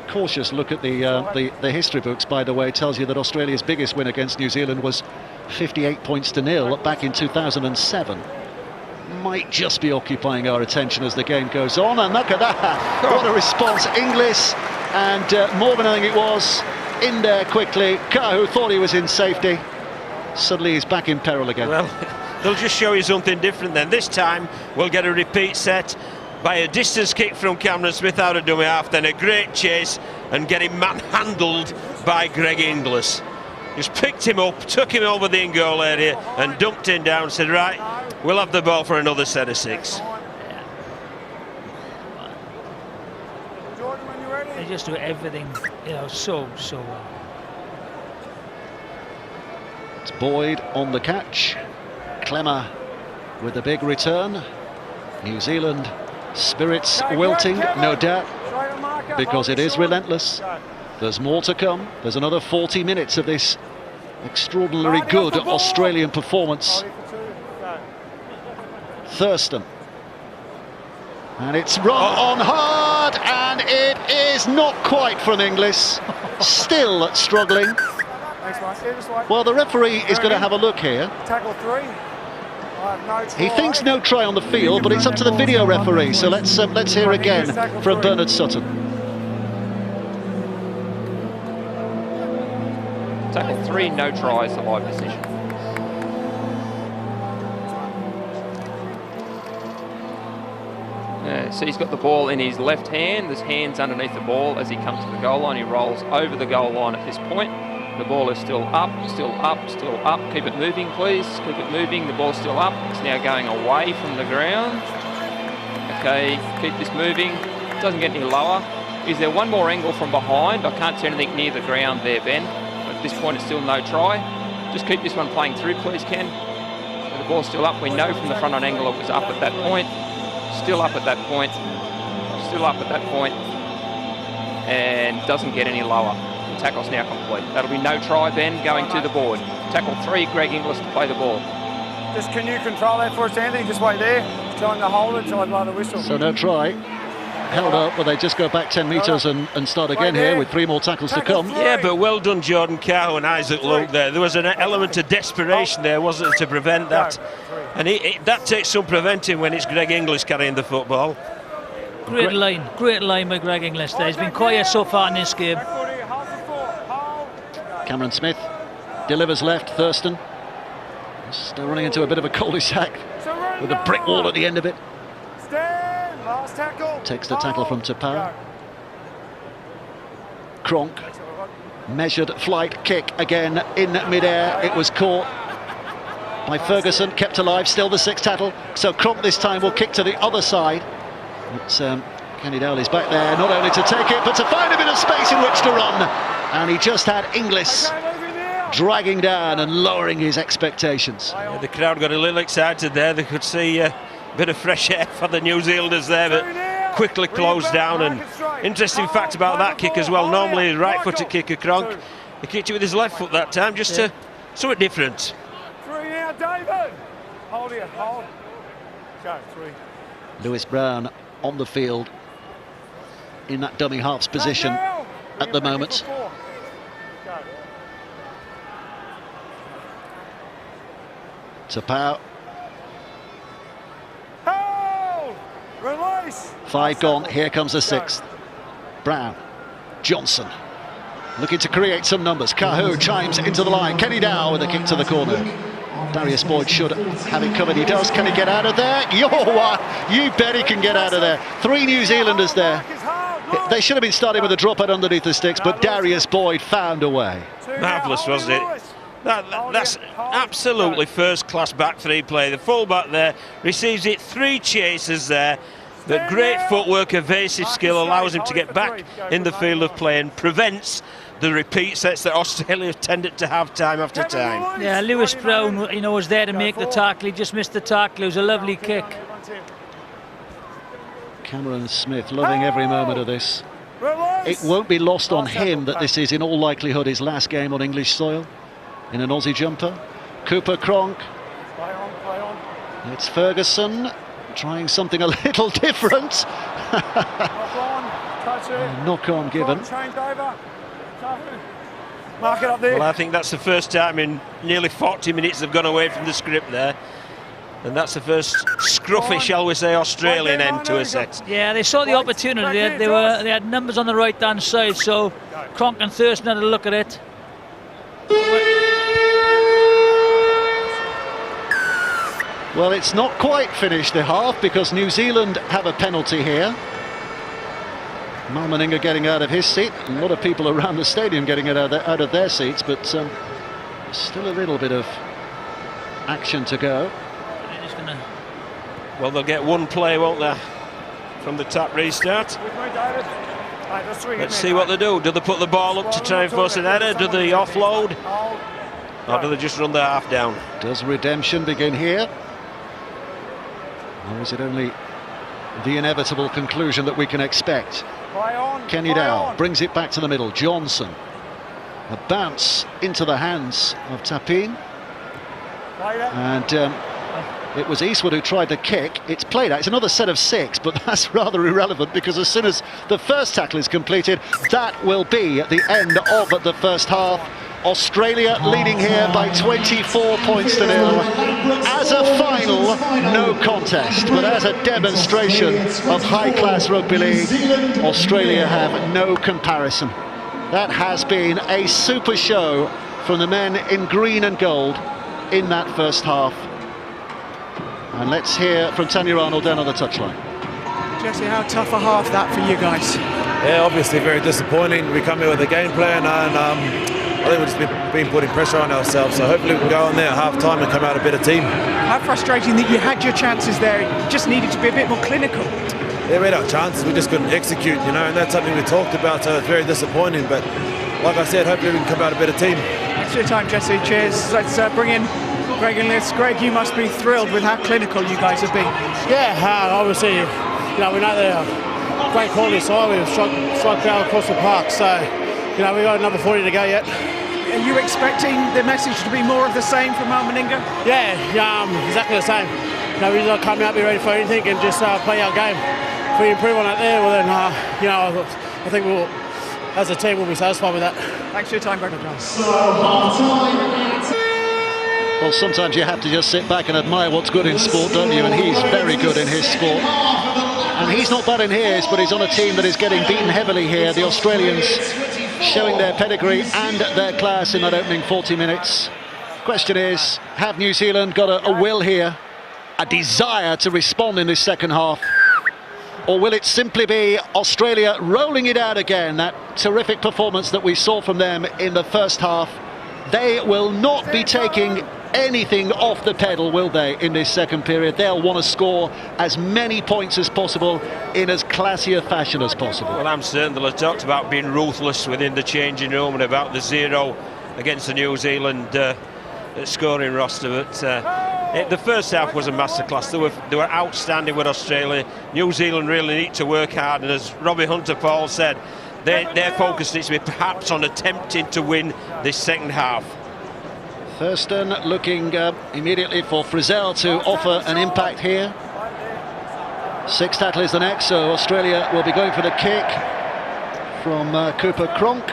Cautious look at the history books, by the way, tells you that Australia's biggest win against New Zealand was 58 points to 0 back in 2007. Might just be occupying our attention as the game goes on, and look at that, what a response. Inglis and Morgan, I think it was, in there quickly. Kahu thought he was in safety, suddenly he's back in peril again. Well, they'll just show you something different then. This time we'll get a repeat set by a distance kick from Cameron Smith out of dummy half, then a great chase and getting manhandled by Greg Inglis. Just picked him up, took him over the in-goal area and dumped him down, said, right, we'll have the ball for another set of 6. They just do everything, you know, so well. It's Boyd on the catch. Clemmer with the big return. New Zealand spirits wilting, no doubt, because it is relentless. There's more to come. There's another 40 minutes of this extraordinarily good Australian performance. Thurston And it's run on hard, and it is not quite from Inglis. Still struggling. Thanks, mate. Yeah, just wait. Well, the referee is going to have a look here. Tackle 3. No He try. thinks no try on the field, but it's up to the video referee. So let's hear again from Bernard Sutton. Tackle 3, no tries, the live decision. So he's got the ball in his left hand. His hand's underneath the ball as he comes to the goal line. He rolls over the goal line at this point. The ball is still up, still up, still up. Keep it moving, please. Keep it moving. The ball's still up. It's now going away from the ground. Okay, keep this moving. Doesn't get any lower. Is there one more angle from behind? I can't see anything near the ground there, Ben. At this point, it's still no try. Just keep this one playing through, please, Ken. So the ball's still up. We know from the front on angle it was up at that point. Still up at that point. Still up at that point. And doesn't get any lower. The tackle's now complete. That'll be no try, Ben, going to the board. Tackle 3, Greg Inglis to play the ball. Just can you control that for us, Anthony? Just wait there. Tell him to hold it till I blow the whistle. So no try. Held up, but they just go back 10 metres and start again here with 3 more tackles to come. Yeah, but well done, Jordan Cow and Isaac Luke there. There was an element of desperation there, wasn't it, to prevent that? And that takes some preventing when it's Greg Inglis carrying the football. Great line by Greg Inglis there. He's been quiet so far in this game. Cameron Smith delivers left, Thurston. Still running into a bit of a cul-de-sac with a brick wall at the end of it. Stand, last tackle. Takes the tackle from Tapau. Cronk, measured flight kick again in midair. It was caught by Ferguson, kept alive, still the 6th tackle. So Cronk this time will kick to the other side. It's Kenny Dowley's back there, not only to take it, but to find a bit of space in which to run. And he just had Inglis dragging down and lowering his expectations. Yeah, the crowd got a little excited there. They could see a bit of fresh air for the New Zealanders there, but quickly closed down. And interesting fact about that kick as well, normally a right-footed kicker, Cronk, he kicked it with his left foot that time, just to something different. 3 now, David. Hold here, hold. Go, 3. Lewis Brown on the field in that dummy half's position at the moment. Tapau. Hold! Release! 5 gone, here comes the 6th. Brown, Johnson, looking to create some numbers. Kahu chimes into the line. Kenny Dow with a kick to the corner. Darius Boyd should have it covered. He does. Can he get out of there? You bet he can get out of there. 3 New Zealanders there. They should have been starting with a drop out underneath the sticks, but Darius Boyd found a way. Marvellous, wasn't it? That's absolutely first-class back 3 play. The full-back there receives it, 3 chases there. But great footwork, evasive skill allows him to get back in the field of play and prevents the repeat sets that Australia have tended to have time after time. Yeah, Lewis Brown, was there to make the tackle. He just missed the tackle. It was a lovely kick. Cameron Smith loving every moment of this. It won't be lost on him that this is in all likelihood his last game on English soil in an Aussie jumper. Cooper Cronk. It's Ferguson trying something a little different. Knock on given. Mark it up there. Well, I think that's the first time in nearly 40 minutes they've gone away from the script there. And that's the first scruffy, shall we say, Australian end to a set. Yeah, they saw the opportunity. They had numbers on the right-hand side, so Cronk and Thurston had a look at it. Well, it's not quite finished the half because New Zealand have a penalty here. Mal Meninga getting out of his seat. A lot of people around the stadium getting it out of their seats, but still a little bit of action to go. Well, they'll get 1 play, won't they, from the tap restart. Let's see what they do. Do they put the ball up to try and force an error? Do they offload? Or do they just run the half down? Does redemption begin here? Or is it only the inevitable conclusion that we can expect? Kenny Dow brings it back to the middle. Johnson. A bounce into the hands of Tapin. And It was Eastwood who tried the kick. It's played out. It's another set of 6, but that's rather irrelevant because as soon as the first tackle is completed, that will be the end of the first half. Australia leading here by 24 points to nil. As a final, no contest, but as a demonstration of high-class rugby league, Australia have no comparison. That has been a super show from the men in green and gold in that first half. And let's hear from Tanya Arnold down on the touchline. Jesse, how tough a half that for you guys? Yeah, obviously very disappointing. We come here with a game plan and I think we've just been putting pressure on ourselves, so hopefully we can go on there at half-time and come out a better team. How frustrating that you had your chances there, you just needed to be a bit more clinical. Yeah, we had our chances, we just couldn't execute, you know, and that's something we talked about, so it's very disappointing, but like I said, hopefully we can come out a better team. Thanks for your time, Jesse. Cheers. Let's bring in Greg and Liz. Greg, you must be thrilled with how clinical you guys have been. Yeah, obviously, you know, we know they're a great quality side. We've struck power across the park, so, you know, we've got another 40 to go yet. Are you expecting the message to be more of the same from Mal-Meninga? Yeah, exactly the same. You know, we're not coming out, be ready for anything and just play our game. If we improve on that there, well then, you know, I think we'll, as a team, we'll be satisfied with that. Thanks for your time, Greg. Well, sometimes you have to just sit back and admire what's good in sport, don't you? And he's very good in his sport. And he's not bad in his, but he's on a team that is getting beaten heavily here. The Australians showing their pedigree and their class in that opening 40 minutes. Question is, have New Zealand got a will here, a desire to respond in this second half? Or will it simply be Australia rolling it out again, that terrific performance that we saw from them in the first half? They will not be taking anything off the pedal, will they, in this second period? They'll want to score as many points as possible in as classy a fashion as possible. Well, I'm certain they'll have talked about being ruthless within the changing room and about the 0 against the New Zealand scoring roster, but the first half was a masterclass. They were outstanding with Australia. New Zealand really need to work hard, and as Robbie Hunter-Paul said, their focus needs to be perhaps on attempting to win this second half. Thurston looking immediately for Frizzell to offer an impact here. 6 tackle is the next, so Australia will be going for the kick from Cooper Cronk.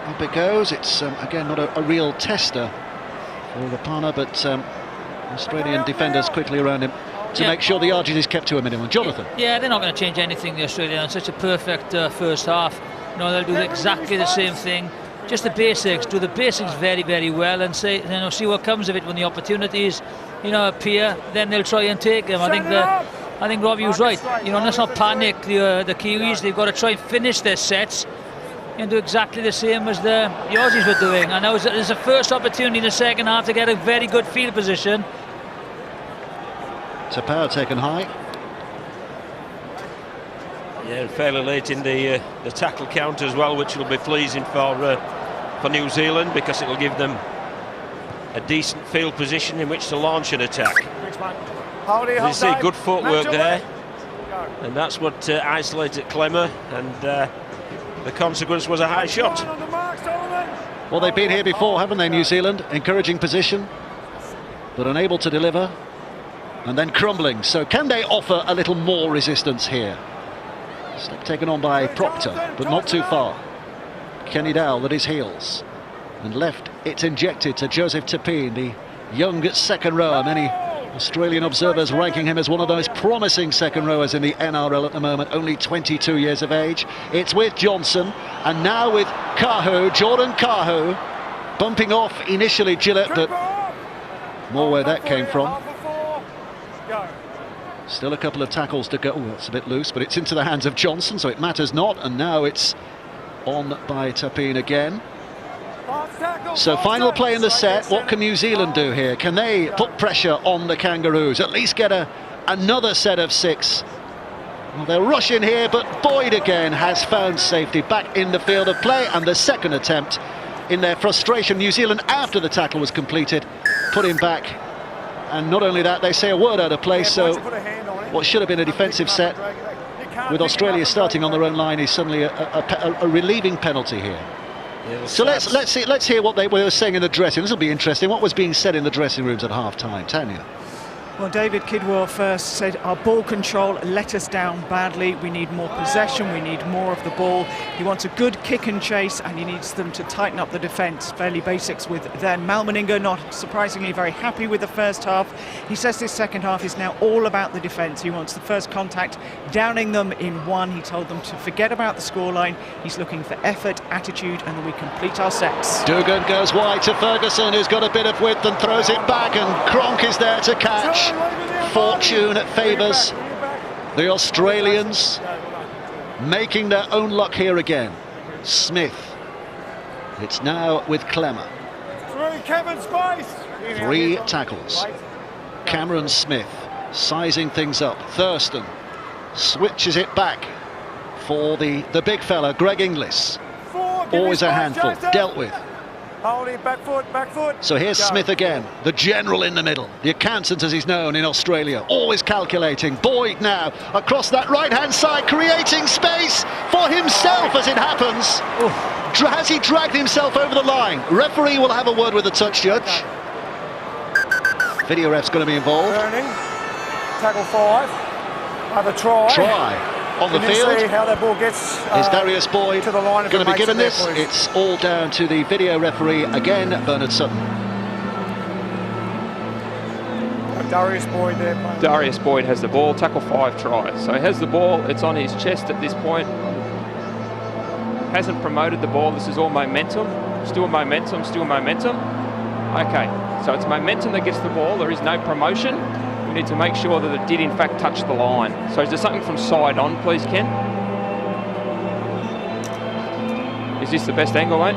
Up it goes. It's again not a real tester for Rapana, but Australian defenders quickly around him to make sure the yardage is kept to a minimum. Jonathan. Yeah, they're not going to change anything, the Australians. Such a perfect first half. You know, they'll do exactly the same thing. Just the basics. Do the basics very, very well, and say, you know, see what comes of it when the opportunities, you know, appear. Then they'll try and take them. I think Robbie was right. You know, let's not panic the Kiwis. They've got to try and finish their sets and do exactly the same as the Aussies were doing. And now there's a first opportunity in the second half to get a very good field position. Tapau taken high. Yeah, and fairly late in the tackle count as well, which will be pleasing for New Zealand, because it will give them a decent field position in which to launch an attack. You see good footwork there, and that's what isolated Klemmer, and the consequence was a high shot. Well, they've been here before, haven't they, New Zealand? Encouraging position, but unable to deliver, and then crumbling. So can they offer a little more resistance here? Step taken on by Proctor, but not too far. Kenny Dowell at his heels, and left it's injected to Joseph Tapine, the young second rower. Many Australian observers ranking him as one of the most promising second rowers in the NRL at the moment, only 22 years of age. It's with Johnson, and now with Kahu, Jordan Kahu, bumping off initially Gillett, but more where that came from. Still a couple of tackles to go. That's a bit loose, but it's into the hands of Johnson, so it matters not, and now it's on by Tapine again. So final play in the set. What can New Zealand do here? Can they put pressure on the Kangaroos, at least get another set of 6? Well, they'll rush in here, but Boyd again has found safety back in the field of play, and the second attempt in their frustration, New Zealand, after the tackle was completed, put him back. And not only that, they say a word out of place, so what should have been a defensive set with Australia starting on their own line is suddenly a relieving penalty here. Yeah, so let's hear what they were saying in the dressing. This will be interesting. What was being said in the dressing rooms at half-time, Tanya? Well, David Kidwell first said our ball control let us down badly. We need more possession, we need more of the ball. He wants a good kick and chase, and he needs them to tighten up the defence. Fairly basics with then. Mal Meninga, not surprisingly, very happy with the first half. He says this second half is now all about the defence. He wants the first contact, downing them in one. He told them to forget about the scoreline. He's looking for effort, attitude, and that we complete our sets. Dugan goes wide to Ferguson, who's got a bit of width and throws it back, and Cronk is there to catch. Fortune favours the Australians, making their own luck here again. Smith. It's now with Klemmer. Three tackles. Cameron Smith sizing things up. Thurston switches it back for the big fella, Greg Inglis. Always a handful, dealt with. Hold it, back foot. So here's Smith again, the general in the middle, the accountant as he's known in Australia, always calculating. Boyd now across that right-hand side, creating space for himself as it happens. Has he dragged himself over the line? Referee will have a word with the touch judge. Video ref's going to be involved. Turning, tackle 5, have a try. On the field. See how that ball gets, is Darius Boyd to the line going to be given this? There, it's all down to the video referee again, Bernard Sutton. Darius Boyd there. Darius Boyd has the ball, tackle 5 try. So he has the ball, it's on his chest at this point. Hasn't promoted the ball, this is all momentum. Still momentum. Okay, so it's momentum that gets the ball, there is no promotion. We need to make sure that it did in fact touch the line. So is there something from side on, please, Ken? Is this the best angle, mate?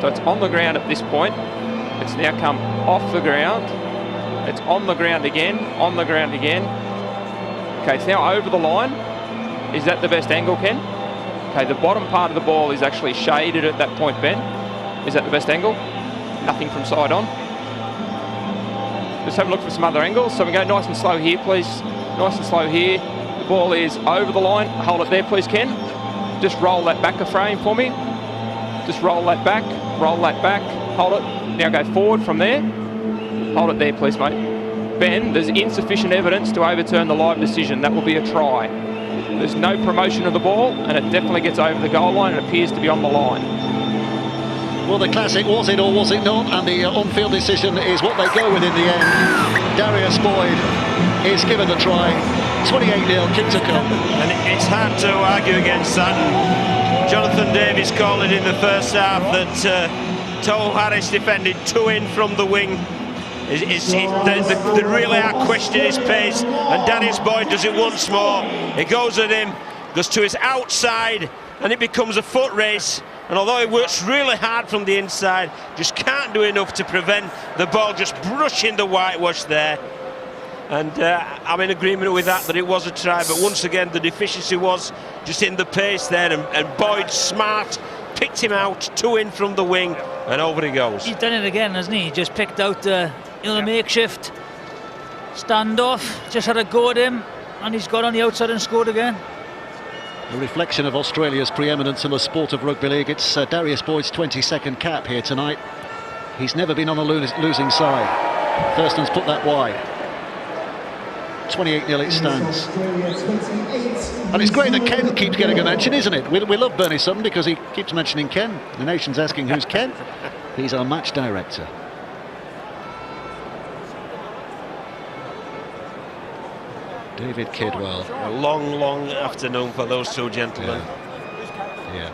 So it's on the ground at this point. It's now come off the ground. It's on the ground again, Okay, it's now over the line. Is that the best angle, Ken? Okay, the bottom part of the ball is actually shaded at that point, Ben. Is that the best angle? Nothing from side on. Just have a look for some other angles. So we go nice and slow here, please. Nice and slow here. The ball is over the line. Hold it there, please, Ken. Just roll that back a frame for me. Just roll that back. Hold it. Now go forward from there. Hold it there, please, mate. Ben, there's insufficient evidence to overturn the live decision. That will be a try. There's no promotion of the ball, and it definitely gets over the goal line and appears to be on the line. Well, the classic, was it or was it not? And the on-field decision is what they go with in the end. Darius Boyd is given the try. 28-0, kick to come. And it's hard to argue against that. And Jonathan Davies called it in the first half that Tohu Harris defended 2 in from the wing. They really are questioning his pace, and Darius Boyd does it once more. He goes at him, goes to his outside, and it becomes a foot race. And although he works really hard from the inside, just can't do enough to prevent the ball just brushing the whitewash there. And I'm in agreement with that it was a try, but once again the deficiency was just in the pace there, and Boyd smart, picked him out, 2 in from the wing, and over he goes. He's done it again, hasn't he? He just picked out the makeshift standoff, just had a go at him, and he's got on the outside and scored again. A reflection of Australia's preeminence in the sport of rugby league. It's Darius Boyd's 22nd cap here tonight. He's never been on a losing side. Thurston's put that wide. 28-0 it stands. And it's great that Ken keeps getting a mention, isn't it? We love Bernie Sutton because he keeps mentioning Ken. The nation's asking who's Ken. He's our match director. David Kidwell. A long afternoon for those two gentlemen. Yeah.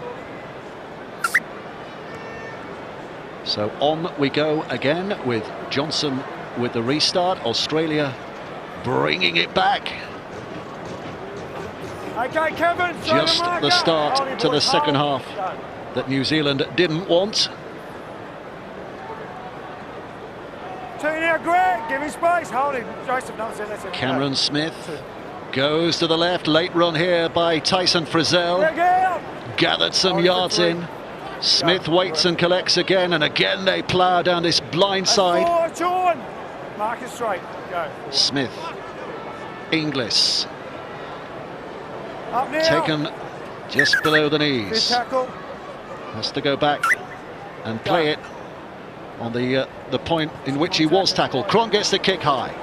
So on we go again with Johnson with the restart. Australia bringing it back. Okay, Kevin. Just the start to the second half that New Zealand didn't want. Now, Greg, give him space. Hold him. Joseph, no, that's it. Cameron Smith goes to the left. Late run here by Tyson Frizzell. Gathered some yards in. Smith waits and collects again, and again they plough down this blind side. Mark it straight. Go. Smith. Inglis. Up now. Taken just below the Good knees. tackle. Has to go back and play it on the point in which he was tackled. Cronk gets the kick high.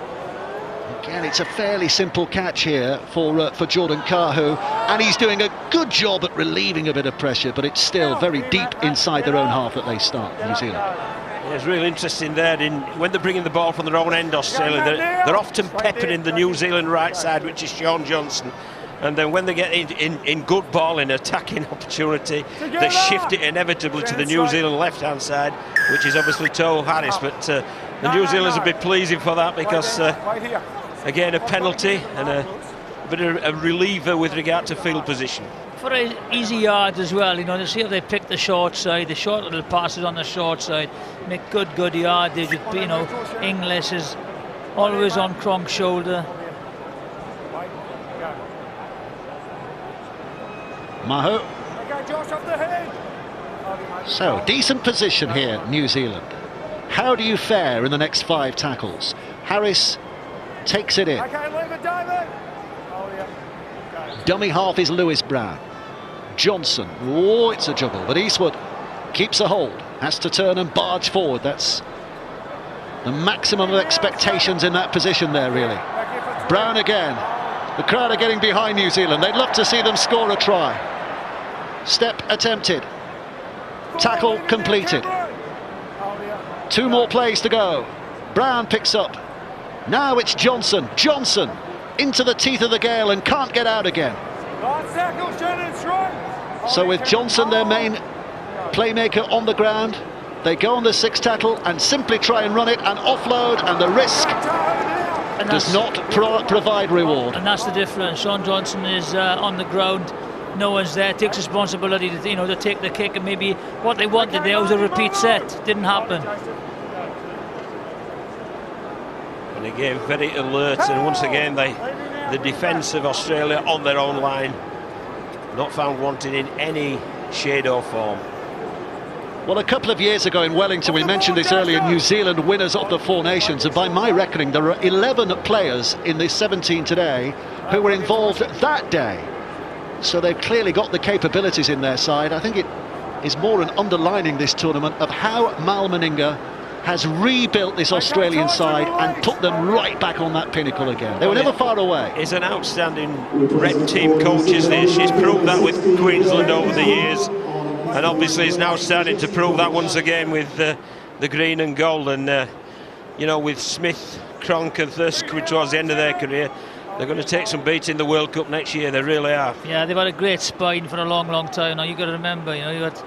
Again, it's a fairly simple catch here for Jordan Kahu, and he's doing a good job at relieving a bit of pressure, but it's still very deep inside their own half that they start, New Zealand. Yeah, it's really interesting there. When they're bringing the ball from their own end, Australia, they're often peppering the New Zealand right side, which is Sean Johnson. And then when they get in good ball, in attacking opportunity, they shift it inevitably to the New Zealand left-hand side, which is obviously Tohu Harris. But the New Zealanders will be pleasing for that because, again, a penalty and a bit of a reliever with regard to field position. For easy yards as well, you know, to see how they pick the short side, the short little passes on the short side, make good yardage. You know, Inglis is always on Cronk's shoulder. Maho. So, decent position here, New Zealand. How do you fare in the next 5 tackles? Harris takes it in. Dummy half is Lewis Brown. Johnson, oh, it's a juggle, but Eastwood keeps a hold, has to turn and barge forward. That's the maximum of expectations in that position there, really. Brown again. The crowd are getting behind New Zealand. They'd love to see them score a try. Step attempted. Tackle completed. 2 more plays to go. Brown picks up. Now it's Johnson. Johnson into the teeth of the gale and can't get out again. So with Johnson, their main playmaker, on the ground, they go on the 6th tackle and simply try and run it and offload, and the risk does not provide reward. And that's the difference. Sean Johnson is on the ground. No one's there. Takes responsibility to, you know, to take the kick, and maybe what they wanted there was a repeat set. Didn't happen. And again, very alert, and once again, the defence of Australia on their own line, not found wanting in any shade or form. Well, a couple of years ago in Wellington, we mentioned this earlier, New Zealand winners of the 4 Nations, and by my reckoning there are 11 players in this 17 today who were involved that day. So they've clearly got the capabilities in their side. I think it is more an underlining this tournament of how Mal Meninga has rebuilt this Australian side and put them right back on that pinnacle again. They were never far away. He's an outstanding red team coach, isn't he? She's proved that with Queensland over the years, and obviously he's now starting to prove that once again with the green and gold. And you know, with Smith, Cronk and Thirsk towards the end of their career, they're going to take some beats in the World Cup next year. They really are. Yeah, they've had a great spine for a long time now. You've got to remember, you know, you got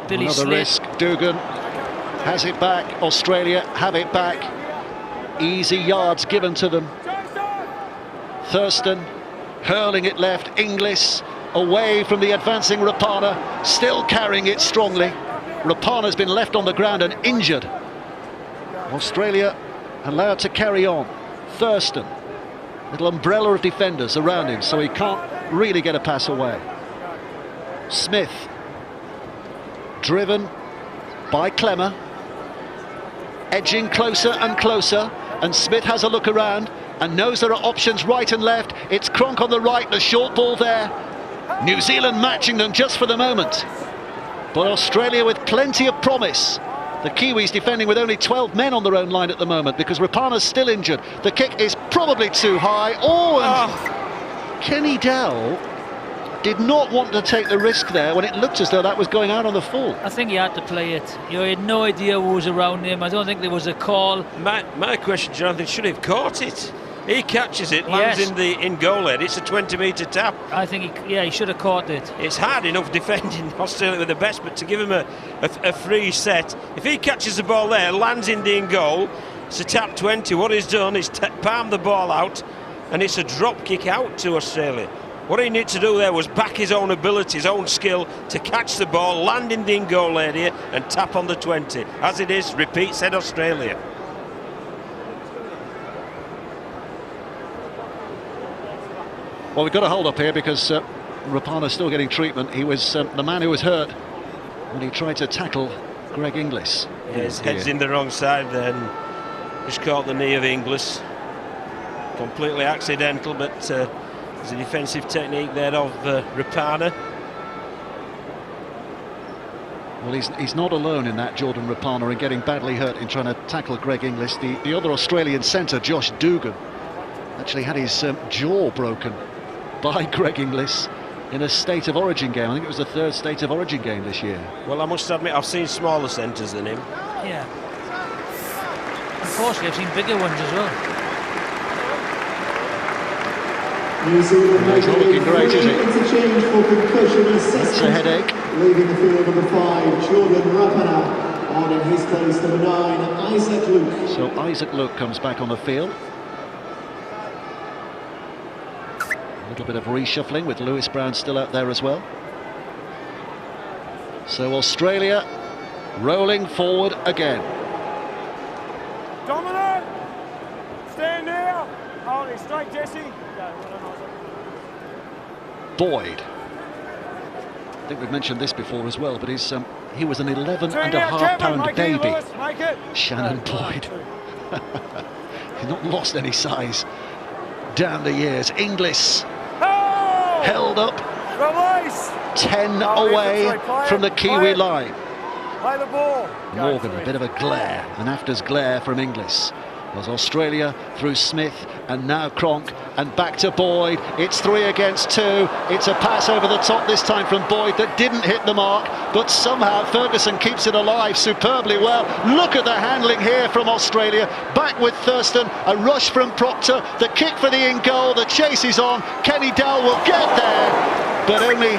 Billy Another Slick. risk. Dugan has it back. Australia have it back. Easy yards given to them. Thurston hurling it left. Inglis away from the advancing Rapana, still carrying it strongly. Rapana's been left on the ground and injured. Australia allowed to carry on. Thurston, little umbrella of defenders around him, so he can't really get a pass away. Smith, driven by Clemmer, edging closer and closer, and Smith has a look around and knows there are options right and left. It's Cronk on the right, the short ball there. New Zealand matching them just for the moment, but Australia with plenty of promise. The Kiwis defending with only 12 men on their own line at the moment because Rapana's still injured. The kick is probably too high. And Kenny Dowell did not want to take the risk there when it looked as though that was going out on the full. I think he had to play it. You know, he had no idea who was around him. I don't think there was a call. My question, Jonathan, should he have caught it? He catches it, lands in goal end. It's a 20-metre tap. I think he should have caught it. It's hard enough defending Australia with the best, but to give him a free set, if he catches the ball there, lands in goal, it's a tap 20. What he's done is palm the ball out, and it's a drop kick out to Australia. What he needed to do there was back his own ability, his own skill to catch the ball, land in the in-goal area, and tap on the 20. As it is, repeat, said Australia. Well, we've got to hold up here because Rapana's still getting treatment. He was the man who was hurt when he tried to tackle Greg Inglis. Yeah, his head's in the wrong side then. Just caught the knee of Inglis. Completely accidental, but there's a defensive technique there of Rapana. Well, he's not alone in that, Jordan Rapana, in getting badly hurt in trying to tackle Greg Inglis. The other Australian centre, Josh Dugan, actually had his jaw broken by Greg Inglis in a State of Origin game. I think it was the third State of Origin game this year. Well, I must admit, I've seen smaller centres than him. Yeah. Unfortunately, I've seen bigger ones as well. New Zealand It's not looking great, is it? Interchange for concussion It's a assessment. headache. Leaving the field, number 5, Jordan Rapana. On in his place, number 9, Isaac Luke. So Isaac Luke comes back on the field. A little bit of reshuffling with Lewis Brown still out there as well. So Australia rolling forward again. Dominic! Stand now! Hold it straight, Jesse. Boyd. I think we've mentioned this before as well, but he was an 11 Turn and a out, half Kevin, pound make it, baby. Lewis, make it. Shannon Boyd. He's not lost any size down the years. Inglis Oh! held up, Release! 10 Oh, away infantry, play it, from the play Kiwi it. line. Play the ball. Morgan, a bit of a glare, an after's glare from Inglis. Was Australia through Smith and now Cronk and back to Boyd. It's 3 against 2. It's a pass over the top this time from Boyd that didn't hit the mark, but somehow Ferguson keeps it alive superbly well. Look at the handling here from Australia. Back with Thurston, a rush from Proctor, the kick for the in goal, the chase is on. Kenny Dowell will get there, but only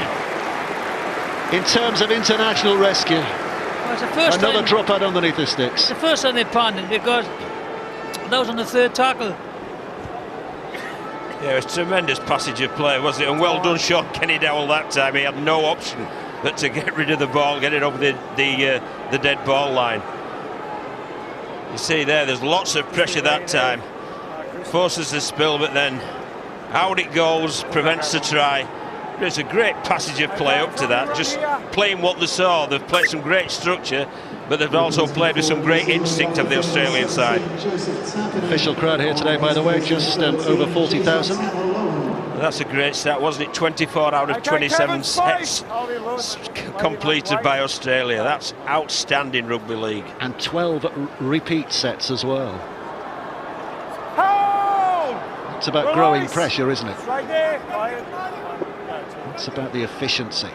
in terms of international rescue. Well, it's the first Another time, drop out underneath the sticks. it's the first time they panned it because that was on the third tackle. Yeah, it was a tremendous passage of play, wasn't it? And well done, Sean Kenny Dowell that time. He had no option but to get rid of the ball, get it over the dead ball line. You see there's lots of pressure that time. Forces the spill, but then out it goes, prevents the try. It's a great passage of play up to that, just playing what they saw. They've played some great structure, but they've also played with some great instinct of the Australian side. Official crowd here today, by the way, just over 40,000. That's a great start, wasn't it? 24 out of 27 sets completed by Australia. That's outstanding rugby league. And 12 repeat sets as well. It's about growing pressure, isn't it? Right there. Play it. It's about the efficiency,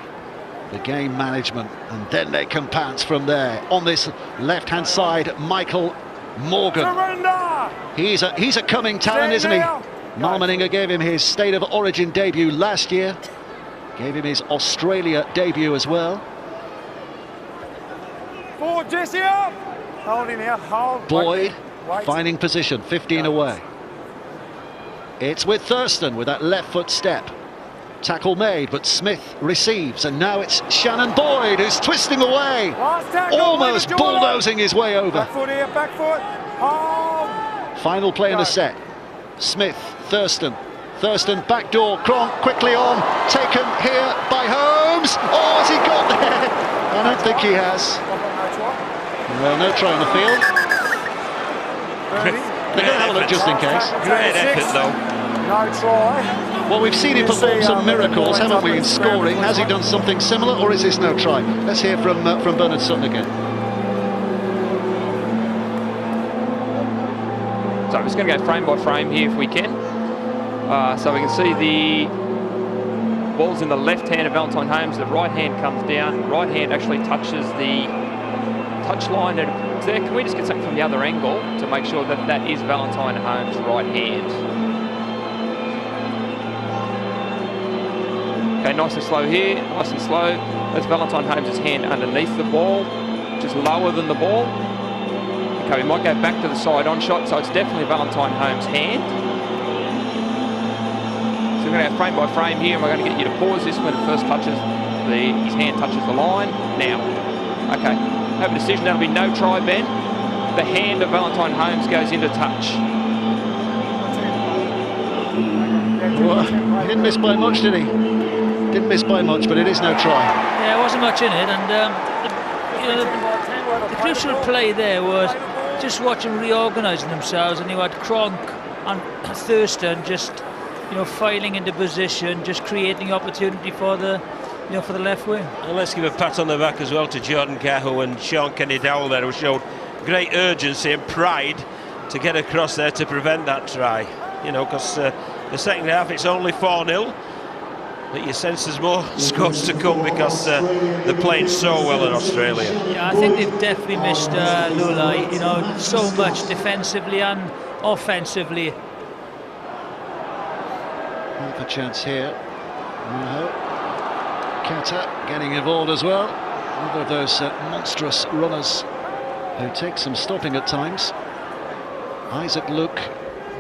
the game management, and then they can pounce from there. On this left-hand side, Michael Morgan. Surrender! He's a coming talent, isn't he? Malmaninga gave him his State of Origin debut last year. Gave him his Australia debut as well. Forward, Jesse up! Hold him here, hold. Boyd Wait. finding position, 15 away. It's with Thurston with that left foot step. Tackle made, but Smith receives, and now it's Shannon Boyd who's twisting away, Last tackle, almost leave it, Jordan. bulldozing his way over. Back foot here, back foot. Hold. Final play in the set. Smith, Thurston back door, Cronk quickly on, taken here by Holmes. Oh, has he got there? I don't think he has. Well, no try on the field. They're going to have a look just in case. Great effort though. No try. Well, we've seen him perform some miracles, haven't we, in scoring? Has he done something similar, or is this no try? Let's hear from Bernard Sutton again. So I'm just going to go frame by frame here if we can. So we can see the ball's in the left hand of Valentine Holmes, the right hand comes down, right hand actually touches the touch line there. Can we just get something from the other angle to make sure that that is Valentine Holmes' right hand? Okay, nice and slow here, nice and slow. That's Valentine Holmes' hand underneath the ball, just lower than the ball. Okay, we might go back to the side on shot, so it's definitely Valentine Holmes' hand. So we're going to go frame by frame here, and we're going to get you to pause this when it first touches, his hand touches the line. Now, okay, have a decision, that'll be no try, Ben. The hand of Valentine Holmes goes into touch. Well, he didn't miss by much, did he? Didn't miss by much, but it is no try. Yeah, there wasn't much in it, and the crucial play there was just watching reorganising themselves, and you had Cronk and Thurston just, filing into position, just creating opportunity for the for the left wing. And let's give a pat on the back as well to Jordan Cahill and Sean Kenny-Dowell there, who showed great urgency and pride to get across there to prevent that try. Because the second half it's only 4-0, but you sense there's more scores to come because they're playing so well in Australia. Yeah, I think they've definitely missed Lulai, so much defensively and offensively. Half a chance here. Kata getting involved as well. Another of those monstrous runners who take some stopping at times. Isaac Luke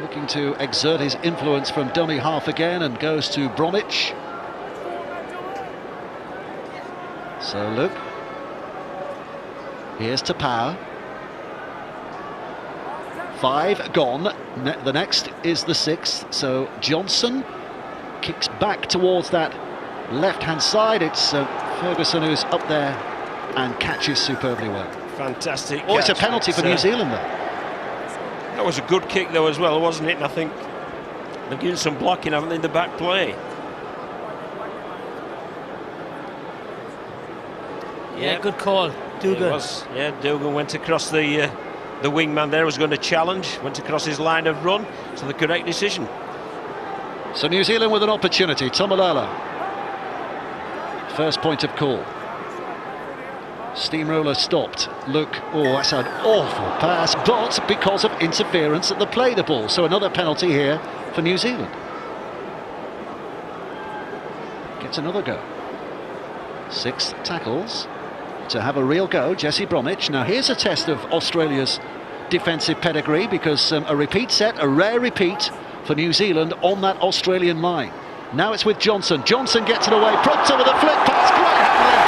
looking to exert his influence from dummy half again and goes to Bromwich. So Luke. Here's to Power. 5 gone. The next is the 6th. So Johnson kicks back towards that left-hand side. It's Ferguson who's up there and catches superbly well. Fantastic. Oh, it's a penalty for New Zealand there. That was a good kick though as well, wasn't it? And I think they're getting some blocking, haven't they, in the back play? Yeah, good call, Dugan. Dugan went across the wingman there, was going to challenge, went across his line of run, so the correct decision. So New Zealand with an opportunity. Tomalala. First point of call. Steamroller stopped. Look, that's an awful pass, but because of interference at the play the ball. So another penalty here for New Zealand. Gets another go. 6 tackles to have a real go. Jesse Bromwich. Now here's a test of Australia's defensive pedigree, because a repeat set, a rare repeat for New Zealand on that Australian line. Now it's with Johnson. Johnson gets it away. Proctor with a flick pass. Great handling.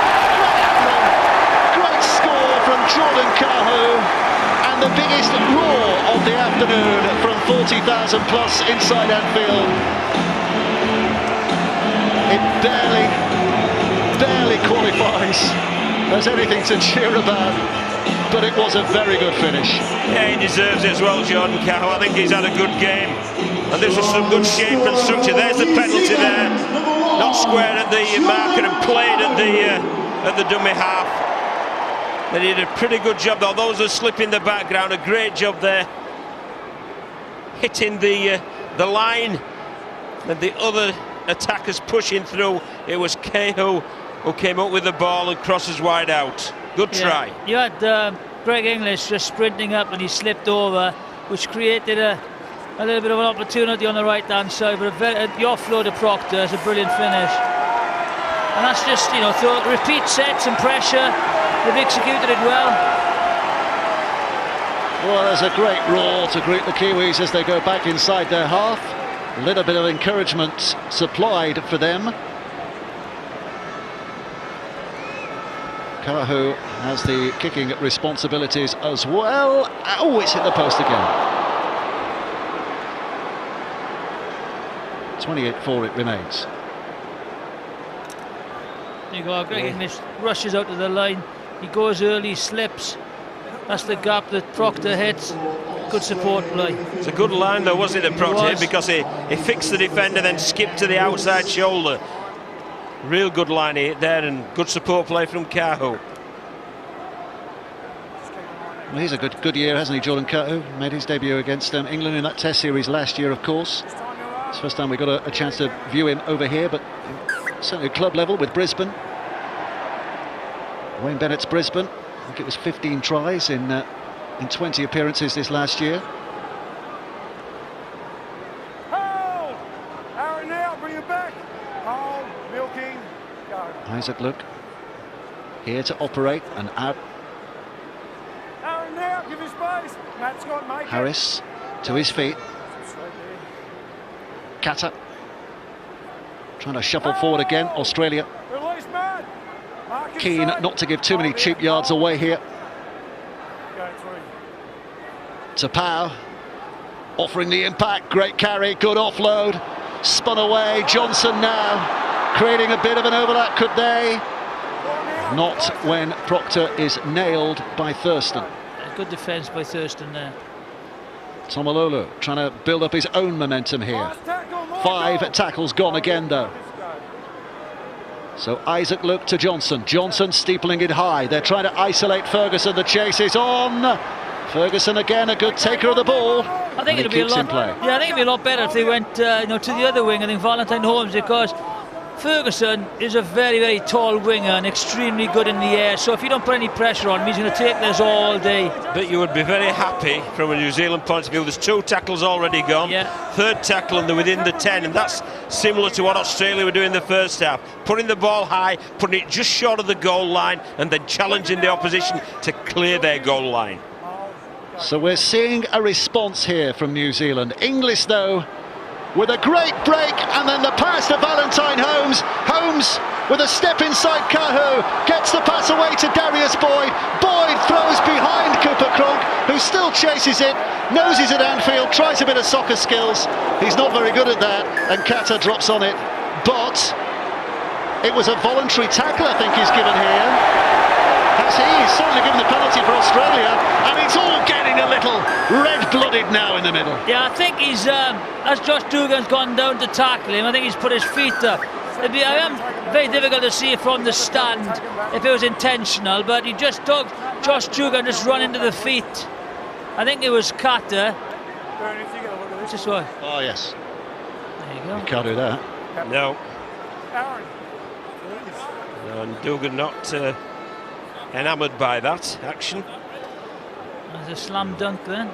Great score from Jordan Cahill. And the biggest roar of the afternoon from 40,000 plus inside Anfield. It barely qualifies as anything to cheer about, but it was a very good finish. Yeah, he deserves it as well, Jordan Cahill. I think he's had a good game, and this was some good shape and structure. There's the penalty there, not square at the marker and played at the dummy half. They did a pretty good job, though. Those are slip in the background, a great job there, hitting the line, and the other attackers pushing through. It was Cahill who came up with the ball and crosses wide out. Good try. You had Greg English just sprinting up and he slipped over, which created a little bit of an opportunity on the right-hand side, but the offload to Proctor is a brilliant finish. And that's just, through repeat sets and pressure, they've executed it well. Well, there's a great roar to greet the Kiwis as they go back inside their half. A little bit of encouragement supplied for them. Kahu has the kicking responsibilities as well. Oh, it's hit the post again. 28-4 it remains. There you go, Greg English rushes out to the line. He goes early, slips. That's the gap that Proctor hits. Good support play. It's a good line though, wasn't it, that Proctor hit, because he fixed the defender, then skipped to the outside shoulder. Real good line there, and good support play from Cahill. Well, he's a good year, hasn't he, Jordan Cahill? Made his debut against England in that Test series last year, of course. It's the first time we got a chance to view him over here, but certainly at club level with Brisbane. Wayne Bennett's Brisbane. I think it was 15 tries in 20 appearances this last year. Hold! Aaron now, bring it back. Hold, milking, go. Isaac Luke here to operate and out. Aaron now, give him space. Matt Scott, make Harris to his feet. Kata trying to shuffle forward again. Australia Release, Matt. keen not to give too many cheap yards away here. Go through. To Pau, offering the impact. Great carry, good offload. Spun away. Johnson now creating a bit of an overlap. Could they? Not when Proctor is nailed by Thurston. Good defence by Thurston there. Tomalolo trying to build up his own momentum here. 5 tackles gone again though. So Isaac Luke to Johnson. Johnson steepling it high. They're trying to isolate Ferguson. The chase is on. Ferguson again, a good taker of the ball. I think it'd be a lot. Yeah, I think it'd be a lot better if they went, to the other wing. I think Valentine Holmes, because Ferguson is a very, very tall winger and extremely good in the air. So if you don't put any pressure on him, he's going to take this all day. But you would be very happy from a New Zealand point of view. There's 2 tackles already gone. Yeah. Third tackle and they're within the 10, and that's similar to what Australia were doing in the first half. Putting the ball high, putting it just short of the goal line, and then challenging the opposition to clear their goal line. So we're seeing a response here from New Zealand. Inglis, though, with a great break, and then the pass to Valentine Holmes. Holmes with a step inside Kahu, gets the pass away to Darius Boyd. Boyd throws behind Cooper Cronk, who still chases it, knows he's at Anfield, tries a bit of soccer skills. He's not very good at that, and Kata drops on it. But it was a voluntary tackle, I think he's given here. Has he? He's certainly given the penalty for Australia, and it's all getting a little red-blooded now in the middle. Yeah, I think he's, as Josh Dugan's gone down to tackle him, I think he's put his feet up. I am very difficult to see from the stand if it was intentional, but he just took Josh Dugan just run into the feet. I think it was Kata. Just what? Oh, yes. There you go. You can't do that. No. And Dugan not enamoured by that action. There's a slam dunk then.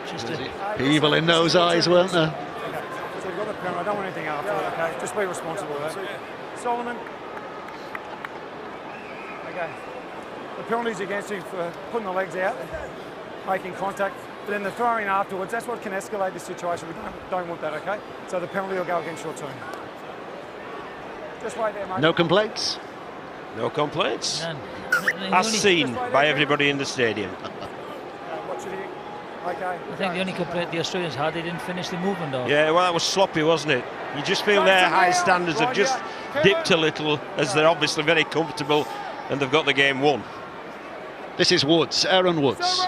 Just evil in those eyes, weren't there? So you've got the penalty. I don't want anything after that, okay? Just be responsible with that. Solomon. Okay. The penalty's against you for putting the legs out, making contact, but then the throwing afterwards, that's what can escalate the situation. We don't want that, okay? So the penalty will go against your team. Just wait there, mate. No complaints? No complaints. None. As seen by everybody in the stadium. What should he... Okay. I think the only complaint the Australians had, they didn't finish the movement off. Yeah, well, that was sloppy, wasn't it? You just feel their high standards have just dipped a little, as they're obviously very comfortable and they've got the game won. This is Woods, Aaron Woods.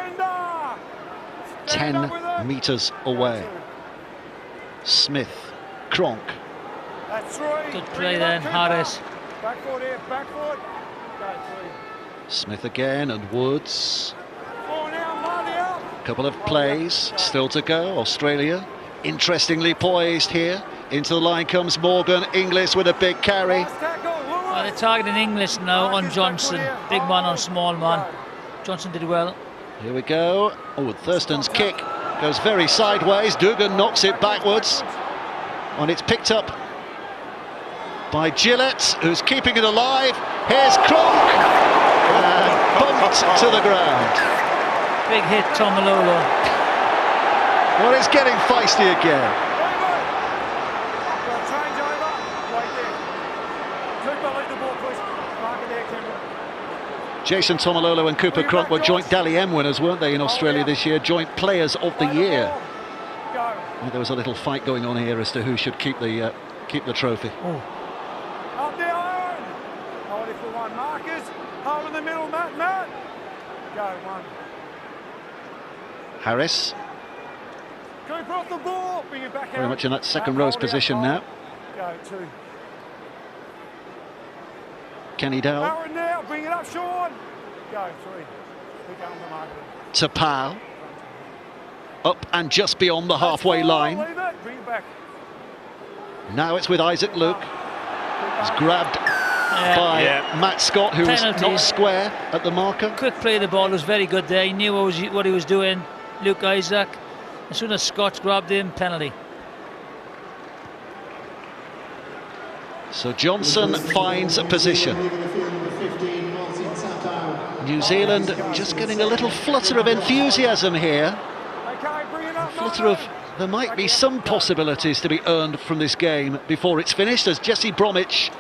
10 metres away. Smith, Cronk. Good play then, Harris. Back foot here, back foot. Smith again and Woods. Couple of plays still to go. Australia interestingly poised here. Into the line comes Morgan. Inglis with a big carry. Well, they're targeting Inglis now on Johnson. Big man on small man. Johnson did well. Here we go. Oh, Thurston's kick goes very sideways. Dugan knocks it backwards. And it's picked up by Gillett, who's keeping it alive. Here's Cronk. And bumped to the ground. Big hit, Tomalolo. Well, it's getting feisty again. Change over, right there. Cooper, lead the ball, please. Mark it there, Cameron. Jason Tomalolo and Cooper Cronk were joint Dally M winners, weren't they, in Australia this year? Joint Players of the Year. Well, there was a little fight going on here as to who should keep the trophy. Oh. Up there, Owen. Hold it for one. Marcus, hold in the middle, Matt. Go, one. Harris. Cooper off the ball, bring it back out. Very much in that second row's position now. Go, 2. Kenny Dowell. Aaron now, bring it up, Sean. Go, 3. Pick up the marker. To Powell. Up and just beyond the halfway line. Leave it, bring it back. Now it's with Isaac Luke. He's grabbed by Matt Scott, who was not square at the marker. Quick play of the ball was very good there. He knew what he was doing, Luke Isaac. As soon as Scott grabbed him, penalty. So Johnson finds a position. New Zealand just getting a little flutter of enthusiasm here. A flutter of there might be some possibilities to be earned from this game before it's finished, as Jesse Bromwich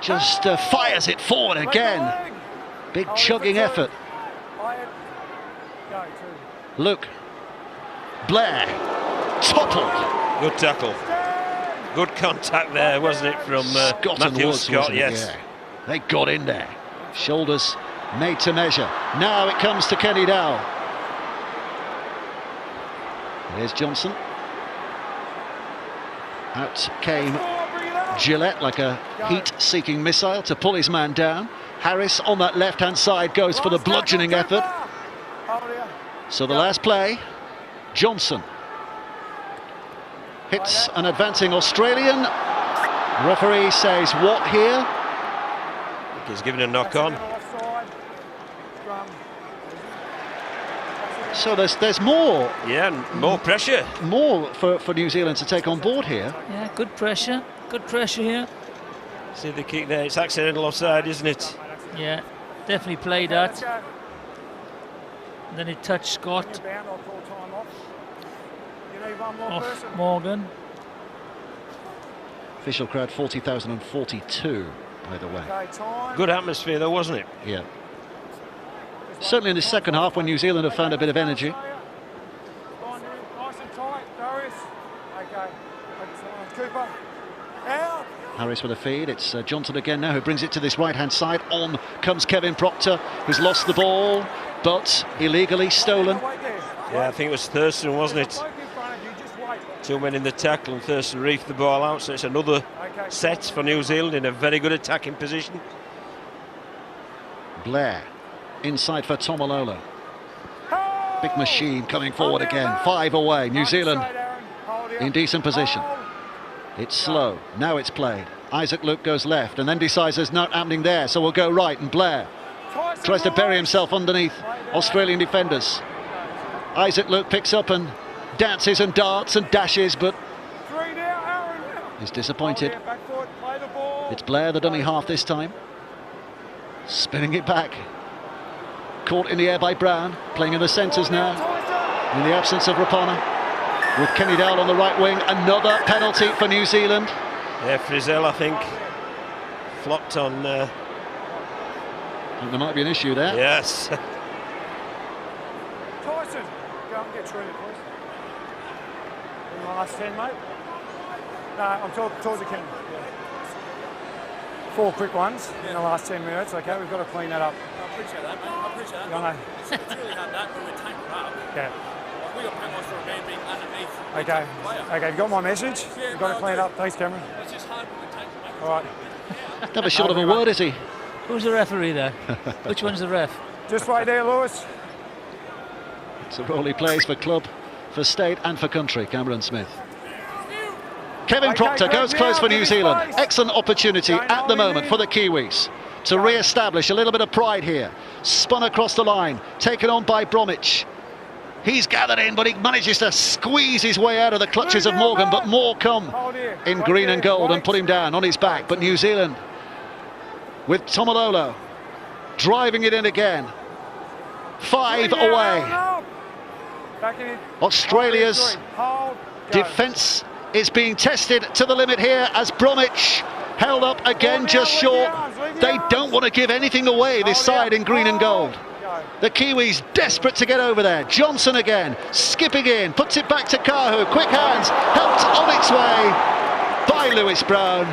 just fires it forward again. Big chugging effort. Luke. Blair. Toppled. Good tackle. Good contact there, wasn't it, from Matthew Scott? Yes. Yeah. They got in there. Shoulders made to measure. Now it comes to Kenny Dowell. Here's Johnson. Out came Gillette like a heat-seeking missile to pull his man down. Harris on that left-hand side goes for the bludgeoning effort. So the last play, Johnson hits an advancing Australian. Referee says what here? He's given a knock on. So there's more. Yeah, more pressure. More for New Zealand to take on board here. Yeah, good pressure. Good pressure here. See the kick there, it's accidental offside, isn't it? Yeah, definitely played that. And then he touched Scott. Off Morgan. Official crowd 40,042, by the way. Good atmosphere though, wasn't it? Yeah. Certainly in the second half when New Zealand have found a bit of energy. Harris with a feed. It's Johnson again now who brings it to this right-hand side. On comes Kevin Proctor, who's lost the ball, but illegally stolen. Yeah, I think it was Thurston, wasn't it? Two men in the tackle and Thurston reefed the ball out, so it's another set for New Zealand in a very good attacking position. Blair inside for Tomalolo. Big machine coming forward again. 5 away. New Zealand in decent position. It's slow. Now it's played. Isaac Luke goes left and then decides there's not happening there, so we'll go right. And Blair tries to bury himself underneath Australian defenders. Isaac Luke picks up and dances and darts and dashes, but he's disappointed. It's Blair, the dummy half this time. Spinning it back. Caught in the air by Brown, playing in the centres now. In the absence of Rapana. With Kenny Dowell on the right wing, another penalty for New Zealand. Yeah, Frizzell, I think, flopped on... I think there might be an issue there. Yes. Tyson, go and get treated, please. In the last 10, mate? No, I'm towards the camera. Yeah. 4 quick ones in the last 10 minutes, okay? We've got to clean that up. I appreciate that, mate. I appreciate that. I know. It's really hard that, but we're taking up. Yeah. We got penalties for a man being underneath. Okay. Okay, you got my message? Yeah, You've got to clean it up. Thanks, Cameron. It's just hard when we're taking, mate. All right. Never short of a word, is he? Who's the referee there? Which one's the ref? Just right there, Lewis. It's a role he plays for club, for state and for country, Cameron Smith. Kevin Proctor goes close for New Zealand. Excellent opportunity at the moment for the Kiwis to re-establish a little bit of pride here. Spun across the line, taken on by Bromwich. He's gathered in, but he manages to squeeze his way out of the clutches of Morgan, but more come in green and gold and put him down on his back. But New Zealand with Tomalolo driving it in again. 5 away. Australia's defence is being tested to the limit here as Bromwich held up again just short. They don't want to give anything away, this side in green and gold. The Kiwis desperate to get over there. Johnson again, skipping in, puts it back to Kahu. Quick hands, helped on its way by Lewis Brown,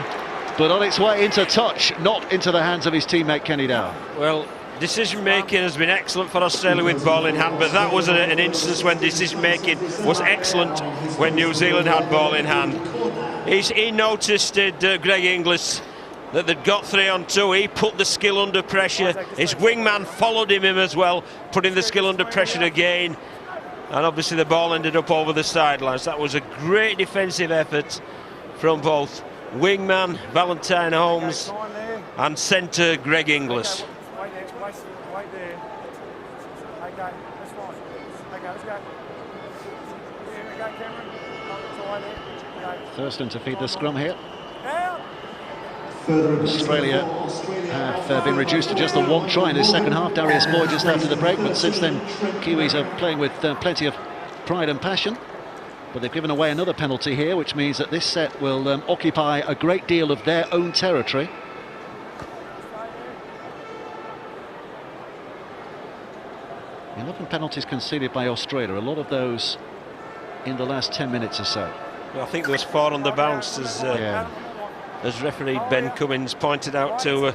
but on its way into touch, not into the hands of his teammate Kenny Dowell. Well, decision making has been excellent for Australia with ball in hand, but that was an instance when decision making was excellent when New Zealand had ball in hand. He noticed Greg Inglis that they'd got 3 on 2. He put the skill under pressure. His wingman followed him as well, putting the skill under pressure again. And obviously the ball ended up over the sidelines. That was a great defensive effort from both wingman Valentine Holmes and centre Greg Inglis. Wait there. Okay, that's fine. Okay, let's go. Here we go, Cameron. It's all right there. Okay. Thurston to feed the scrum here. Australia have been reduced to just the 1 try in this second half. Darius Boyd just after the break, but since then Kiwis are playing with plenty of pride and passion. But they've given away another penalty here, which means that this set will occupy a great deal of their own territory. The 11 penalties conceded by Australia, a lot of those in the last 10 minutes or so. Well, I think there was 4 on the bounce as referee Ben Cummins pointed out to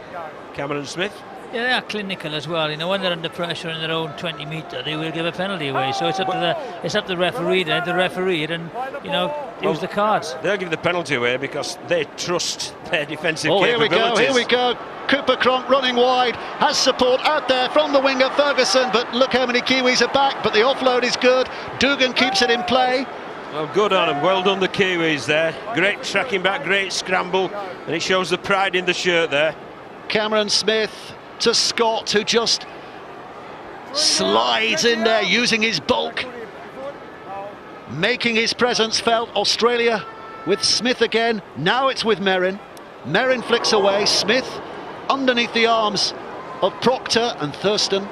Cameron Smith. Yeah, they are clinical as well. You know, when they're under pressure in their own 20 metre, they will give a penalty away. So it's up to the referee to referee it and, you know, use the cards. They'll give the penalty away because they trust their defensive Here we capabilities. go, here we go. Cooper Cronk running wide, has support out there from the winger Ferguson, but look how many Kiwis are back, but the offload is good. Dugan keeps it in play. Well, good on them. Well done, the Kiwis there. Great tracking back, great scramble, and it shows the pride in the shirt there. Cameron Smith to Scott, who just slides in there using his bulk, making his presence felt. Australia with Smith again. Now it's with Merrin. Merrin flicks away. Smith underneath the arms of Proctor, and Thurston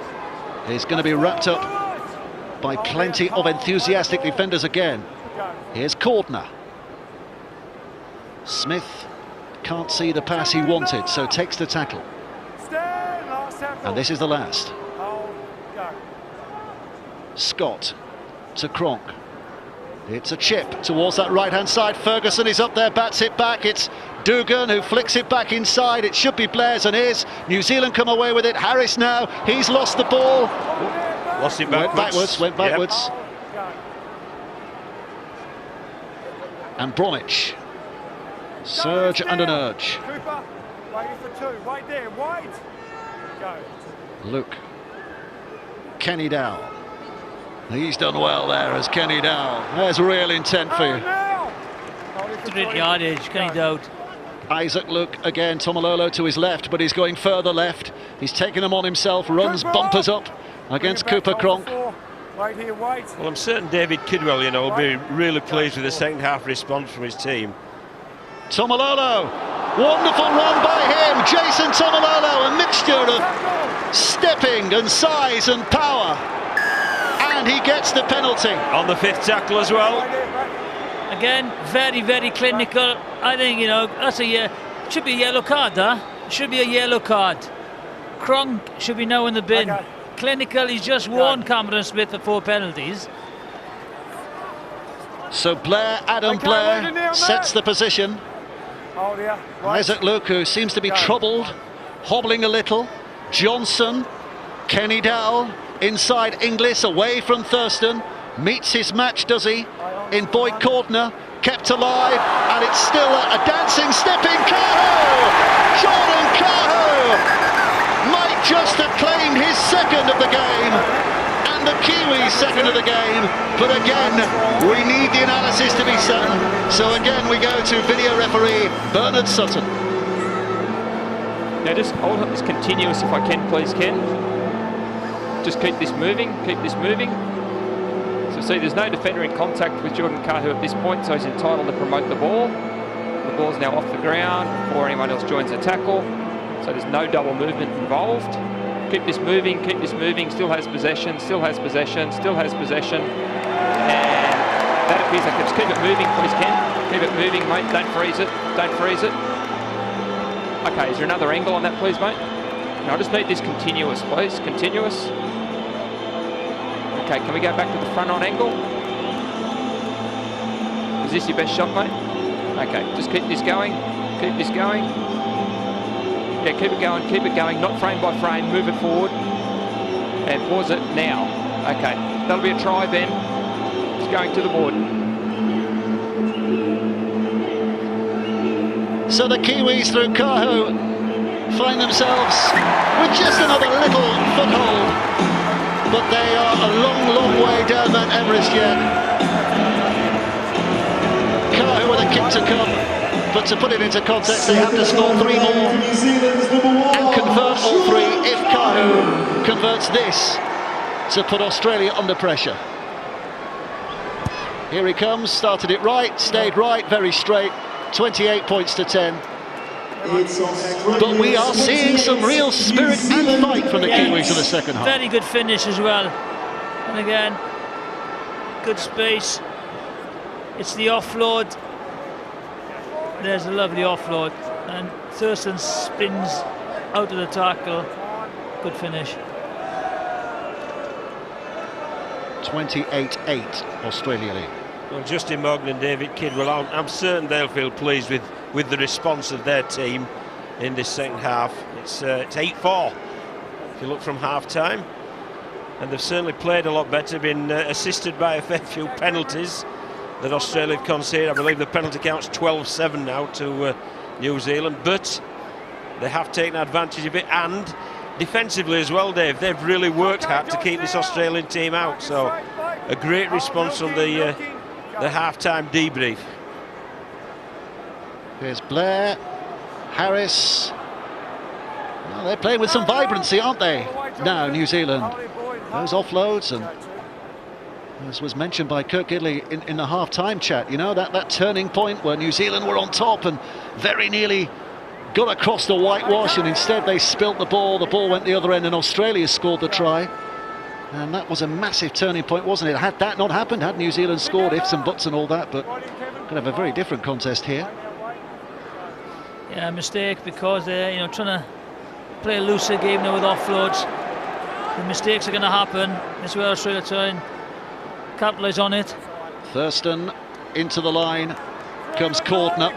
is going to be wrapped up by plenty of enthusiastic defenders again. Here's Cordner. Smith can't see the pass he wanted, so takes the tackle. And this is the last. Scott to Cronk. It's a chip towards that right-hand side. Ferguson is up there, bats it back. It's Dugan who flicks it back inside. It should be Blair's, and is. New Zealand come away with it. Harris now, he's lost the ball. Lost it backwards. Went backwards. Yep. And Bromwich. Surge and an urge. Cooper, waiting for two, right there, wide. Go. Luke. Kenny Dowell. He's done well there as Kenny Dowell. There's real intent for you. It's a great yardage, Kenny Dowell. Isaac Luke again, Tomalolo to his left, but he's going further left. He's taking them on himself, runs bumpers up against Cooper Cronk. Right here, wait. Well, I'm certain David Kidwell, you know, will be really pleased with the second half response from his team. Tomalolo, wonderful run by him. Jason Tomalolo, a mixture of stepping and size and power. And he gets the penalty. On the fifth tackle as well. Again, very, very clinical. I think, you know, that's should be a yellow card, Should be a yellow card. Cronk should be now in the bin. Okay. Clinical, he's just won Cameron Smith for 4 penalties. So Adam Blair sets the position. Oh, yeah. Isaac Luke, who seems to be troubled, hobbling a little. Johnson, Kenny Dowell, inside Inglis, away from Thurston. Meets his match, does he? In Boyd Cordner, kept alive, and it's still a dancing step in Kahu! Jordan Kahu might just have claimed his second of the game, and the Kiwis' second of the game, but again, we need the analysis to be certain. So again, we go to video referee Bernard Sutton. Now just hold up this continuous if I can, please, Ken. Just keep this moving, keep this moving. So see, there's no defender in contact with Jordan Kahu at this point, so he's entitled to promote the ball. The ball's now off the ground before anyone else joins the tackle. So there's no double movement involved. Keep this moving, still has possession, still has possession, still has possession. And that appears like it's keep it moving, please, Ken. Keep it moving, mate, don't freeze it, don't freeze it. Okay, is there another angle on that, please, mate? No, I just need this continuous, please, continuous. Okay, can we go back to the front on angle? Is this your best shot, mate? Okay, just keep this going, keep this going. Yeah, keep it going, not frame by frame, move it forward. And pause it now. Okay, that'll be a try, Ben. It's going to the board. So the Kiwis through Kahu find themselves with just another little foothold, but they are a long, long way down Mount Everest yet. Kahu with a kick to come, but to put it into context, they have to score 3 more and convert all 3 if Kahu converts this to put Australia under pressure. Here he comes, started it right, stayed right, very straight, 28 points to 10. But we are seeing some real spirit and fight from the Kiwis in the second half. Very good finish as well. And again, good space. It's the offload. There's a lovely offload. And Thurston spins out of the tackle. Good finish. 28-8 Australia lead. Well, Justin Morgan and David Kidwell, I'm certain they'll feel pleased with the response of their team in this second half. It's 8-4 if you look from half-time. And they've certainly played a lot better, been assisted by a fair few penalties that Australia have conceded. I believe the penalty count's 12-7 now to New Zealand, but they have taken advantage of it, and defensively as well, Dave, they've really worked hard to keep this Australian team out, so a great response from the half-time debrief. Here's Blair, Harris. Well, they're playing with some vibrancy, aren't they, now, New Zealand? Those offloads, and as was mentioned by Kirk Gidley in the half-time chat, you know, that turning point where New Zealand were on top and very nearly got across the whitewash, and instead they spilt the ball went the other end, and Australia scored the try. And that was a massive turning point, wasn't it? Had that not happened, had New Zealand scored, ifs and buts and all that, but could have a very different contest here. Yeah, a mistake, because they're trying to play a looser game now with offloads. The mistakes are going to happen. This is where Australia try and capitalise on it. Thurston into the line, comes Cordner.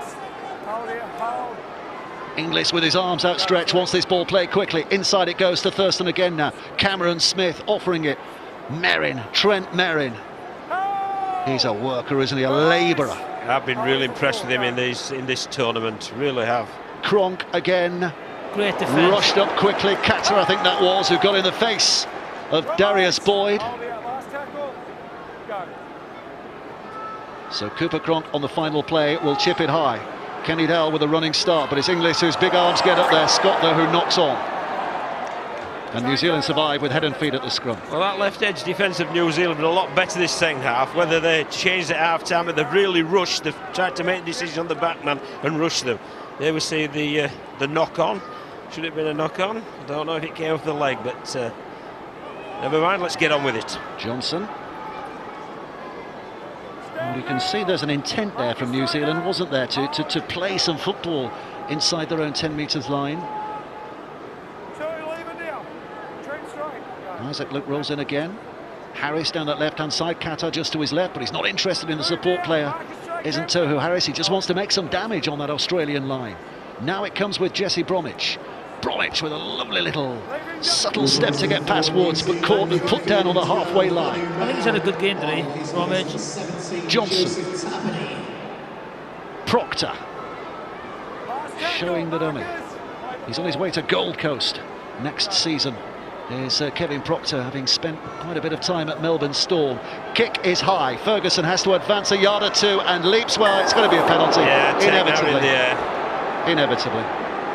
Inglis with his arms outstretched, wants this ball played quickly. Inside it goes to Thurston again now. Cameron Smith offering it. Merrin, Trent Merrin. He's a worker, isn't he? A labourer. I've been really impressed with him in this tournament, really have. Cronk again. Great defence. Rushed up quickly. Katter, I think that was, who got in the face of Darius Boyd. So Cooper Cronk on the final play will chip it high. Kenny Dowell with a running start, but it's Inglis whose big arms get up there. Scott though who knocks on. And New Zealand survive with head and feet at the scrum. Well, that left edge defence of New Zealand been a lot better this second half. Whether they changed at half time, but they've really rushed. They've tried to make a decision on the backman and rush them. There we see the knock on. Should it have been a knock on? I don't know if it came off the leg, but never mind, let's get on with it. Johnson. And you can see there's an intent there from New Zealand, wasn't there, to play some football inside their own 10 metres line. Isaac Luke rolls in again. Harris down that left-hand side. Katter just to his left, but he's not interested in the support player. Isn't Tohu Harris. He just wants to make some damage on that Australian line. Now it comes with Jesse Bromwich. Bromwich with a lovely little subtle step to get past Woods, but caught and put down on the halfway line. I think he's had a good game today, Bromwich. Johnson. Proctor. Showing the dummy. He's on his way to Gold Coast next season. There's Kevin Proctor, having spent quite a bit of time at Melbourne Storm. Kick is high. Ferguson has to advance a yard or two and leaps. Well, it's going to be a penalty. Yeah, inevitably. In the air. Inevitably.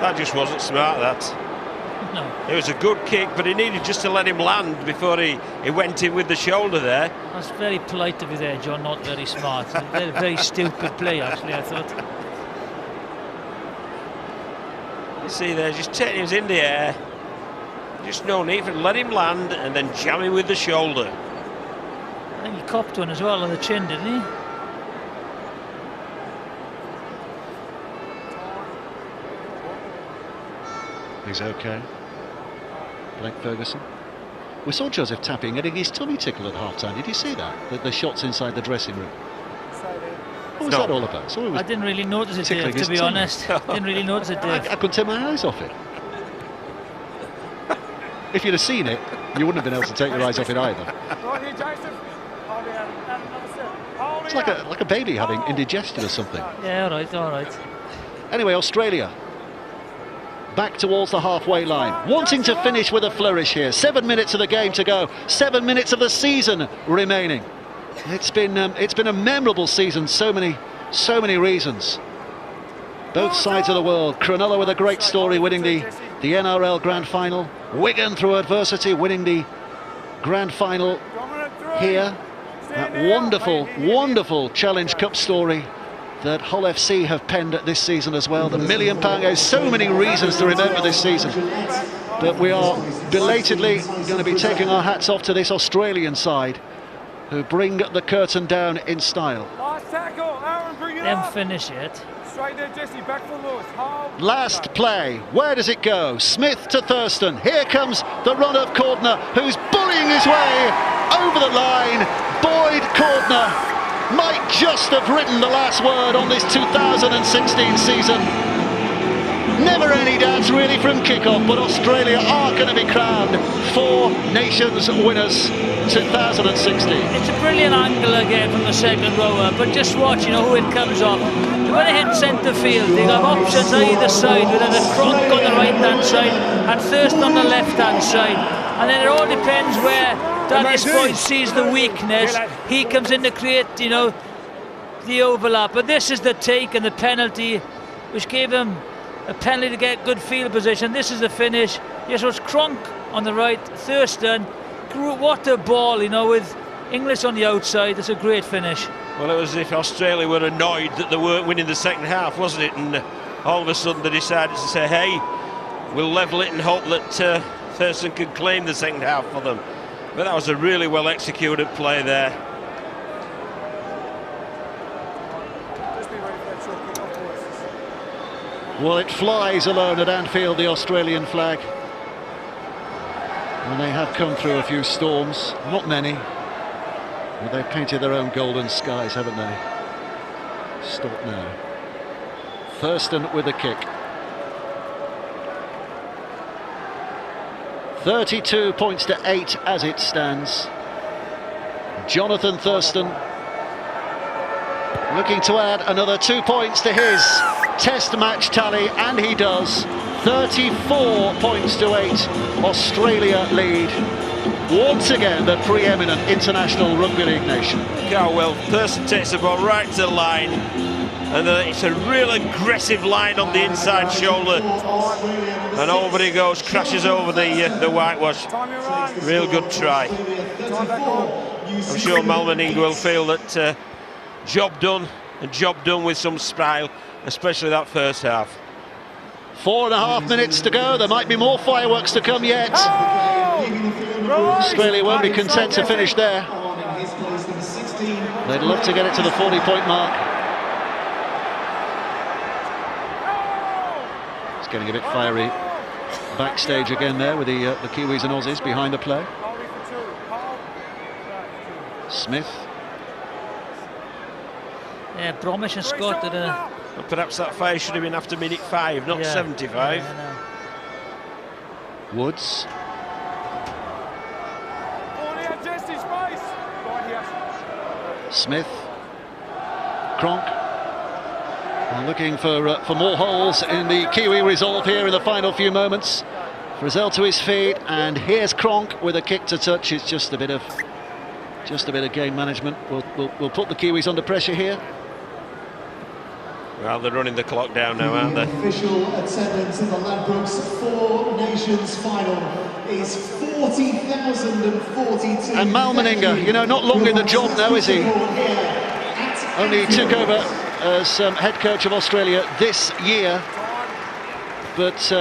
That just wasn't smart, that. No. It was a good kick, but he needed just to let him land before he went in with the shoulder there. That's very polite of you there, John, not very smart. Very, very stupid play, actually, I thought. You see there, just taking him in the air. Just no need for him. Let him land and then jam him with the shoulder. I think he copped one as well on the chin, didn't he? He's okay. Blake Ferguson. We saw Joseph Tapine getting his tummy tickled at half-time. Did you see that? The shots inside the dressing room. What was that all about? So I didn't really notice it, Dave, to be honest. Didn't really notice it, Dave. I couldn't take my eyes off it. If you'd have seen it, you wouldn't have been able to take your eyes off it either. It's like a baby having indigestion or something. Yeah, all right, all right. Anyway, Australia back towards the halfway line, wanting to finish with a flourish here. 7 minutes of the game to go, 7 minutes of the season remaining. It's been a memorable season, so many reasons. Both sides of the world. Cronulla with a great story, winning the NRL Grand Final. Wigan through adversity, winning the Grand Final here. That wonderful Challenge Cup story that Hull FC have penned this season as well. The £1 million game. So many reasons to remember this season. But we are belatedly going to be taking our hats off to this Australian side, who bring the curtain down in style. Them finish it. Last play, where does it go? Smith to Thurston. Here comes the run of Cordner, who's bullying his way over the line. Boyd Cordner might just have written the last word on this 2016 season. Never any doubts really from kick-off, but Australia are going to be crowned Four Nations winners 2016. It's a brilliant angle again from the second rower, but just watch, who it comes off. They're going to hit centre field. They have options either side, with either Cronk on the right-hand side and Thurston on the left-hand side. And then it all depends where Darius Boyd sees the weakness. He comes in to create, the overlap. But this is the take and the penalty, which gave him a penalty to get good field position. This is the finish. Yes, it was Cronk on the right, Thurston. What a ball, with Inglis on the outside. It's a great finish. Well, it was as if Australia were annoyed that they weren't winning the second half, wasn't it? And all of a sudden they decided to say, hey, we'll level it and hope that Thurston can claim the second half for them. But that was a really well executed play there. Well, it flies alone at Anfield, the Australian flag. And they have come through a few storms, not many. But they've painted their own golden skies, haven't they? Stop now. Thurston with a kick. 32 points to 8 as it stands. Jonathan Thurston looking to add another 2 points to his Test match tally, and he does. 34 points to 8. Australia lead. Once again, the preeminent international rugby league nation. Look how well Thurston takes the ball right to the line, and it's a real aggressive line on the inside shoulder, and over he goes, crashes over the whitewash. Real good try. I'm sure Mal Meninga will feel that job done, and job done with some style, especially that first half. 4.5 minutes to go. There might be more fireworks to come yet. Australia won't be content to finish there. They'd love to get it to the 40-point mark. It's getting a bit fiery backstage again there with the Kiwis and Aussies behind the play. Smith. Yeah, Bromwich and Scott did a... Perhaps that fire should have been after minute 5, not 75. Woods. Smith. Cronk. Looking for more holes in the Kiwi resolve here in the final few moments. Frizzell to his feet, and here's Cronk with a kick to touch. It's just a bit of game management. We'll put the Kiwis under pressure here. Well, they're running the clock down now, aren't they? Official attendance in the Ladbrokes Four Nations final is 40,042. And Mal Meninga, not long in the job now, is he? Only took over as head coach of Australia this year, but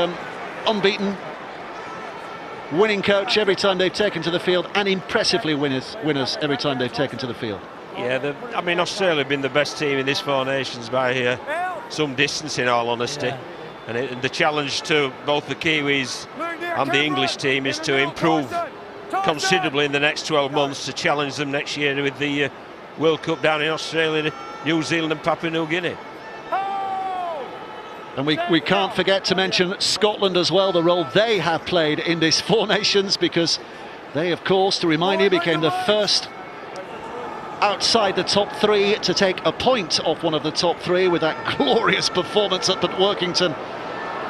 unbeaten, winning coach every time they've taken to the field, and impressively winners every time they've taken to the field. Yeah, Australia have been the best team in this Four Nations by some distance, in all honesty. Yeah. And the challenge to both the Kiwis and the English team is to improve considerably in the next 12 months to challenge them next year with the World Cup down in Australia, New Zealand and Papua New Guinea. And we can't forget to mention Scotland as well, the role they have played in this Four Nations, because they, of course, to remind you, became the first outside the top 3 to take a point off one of the top 3 with that glorious performance up at Workington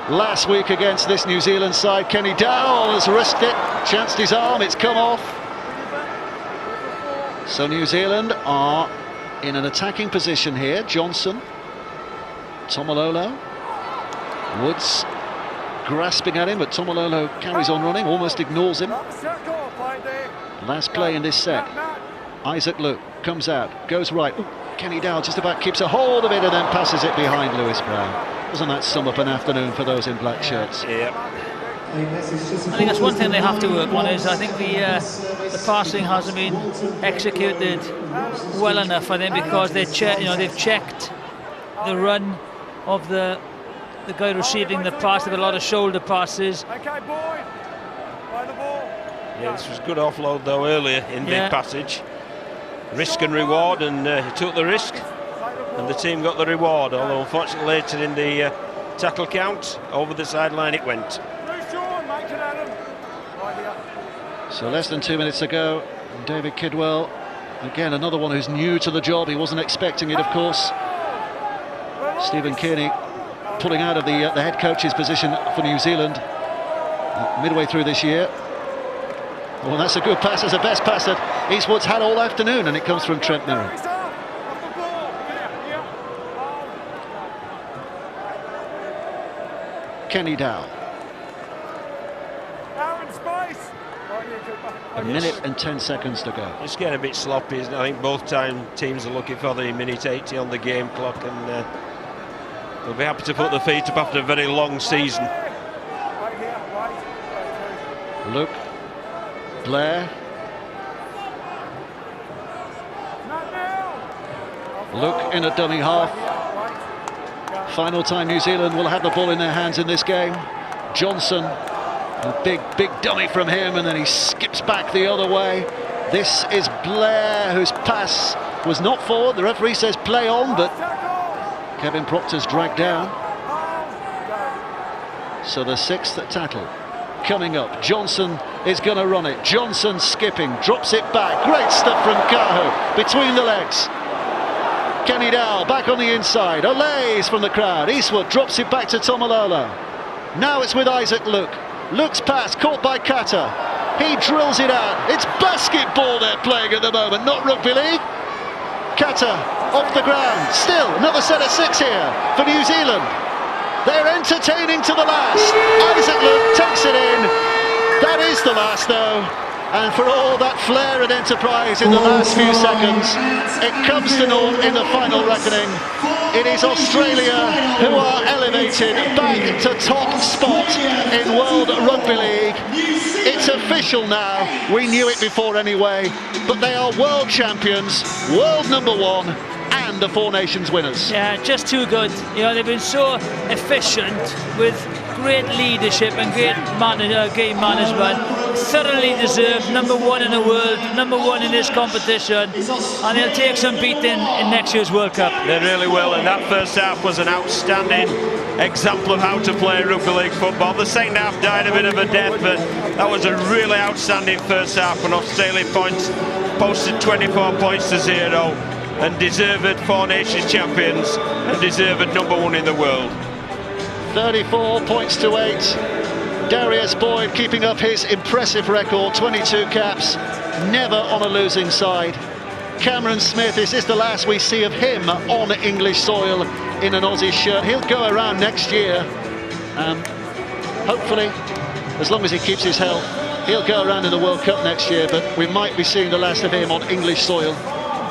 last week against this New Zealand side. Kenny Dowell has risked it, chanced his arm, it's come off. So New Zealand are in an attacking position here. Johnson, Tomalolo, Woods grasping at him, but Tomalolo carries on running, almost ignores him. Last play in this set. Isaac Luke comes out, goes right. Ooh, Kenny Dowell just about keeps a hold of it and then passes it behind Lewis Brown. Doesn't that sum up an afternoon for those in black shirts? Yeah. I think that's one thing they have to work on, is I think the passing hasn't been executed well enough, I think, because they've checked the run of the guy receiving the pass. They've got a lot of shoulder passes. Yeah, this was good offload though earlier in the passage. Risk and reward, and he took the risk and the team got the reward, although unfortunately later in the tackle count. Over the sideline it went. So less than 2 minutes ago, David Kidwell, again another one who's new to the job. He wasn't expecting it, of course. Stephen Kearney pulling out of the head coach's position for New Zealand midway through this year. Well, that's a good pass. It's the best pass that Eastwood's had all afternoon, and it comes from Trent Merritt. Kenny Dow. A minute and 10 seconds to go. It's getting a bit sloppy, isn't it? I think both teams are looking for the minute 80 on the game clock, and they'll be happy to put their feet up after a very long season. Luke Blair. Luke in a dummy half. Final time New Zealand will have the ball in their hands in this game. Johnson, a big dummy from him, and then he skips back the other way. This is Blair, whose pass was not forward. The referee says play on, but Kevin Proctor's dragged down. So the sixth tackle coming up. Johnson is going to run it. Johnson skipping, drops it back. Great stuff from Kahu between the legs. Kenny Dow back on the inside. Olays from the crowd. Eastwood drops it back to Tomalolo. Now it's with Isaac Luke. Luke's pass caught by Kata. He drills it out. It's basketball they're playing at the moment, not rugby league. Kata off the ground. Still another set of six here for New Zealand. They're entertaining to the last. Isaac Luke takes it in. That is the last though. And for all that flair and enterprise in the last few seconds, it comes to naught in the final reckoning. It is Australia who are elevated back to top spot in World Rugby League. It's official now. We knew it before anyway, but they are world champions, world #1, and the Four Nations winners. Yeah, just too good. You know, they've been so efficient with great leadership and great game management. Thoroughly deserved #1 in the world, #1 in this competition, and they'll take some beating in next year's World Cup. They really will, and that first half was an outstanding example of how to play rugby league football. The second half died a bit of a death, but that was a really outstanding first half when Australia posted 24 points to 0 and deserved Four Nations champions and deserved #1 in the world. 34 points to 8. Darius Boyd keeping up his impressive record, 22 caps, never on a losing side. Cameron Smith, is this the last we see of him on English soil in an Aussie shirt? He'll go around next year, hopefully, as long as he keeps his health. He'll go around in the World Cup next year, but we might be seeing the last of him on English soil.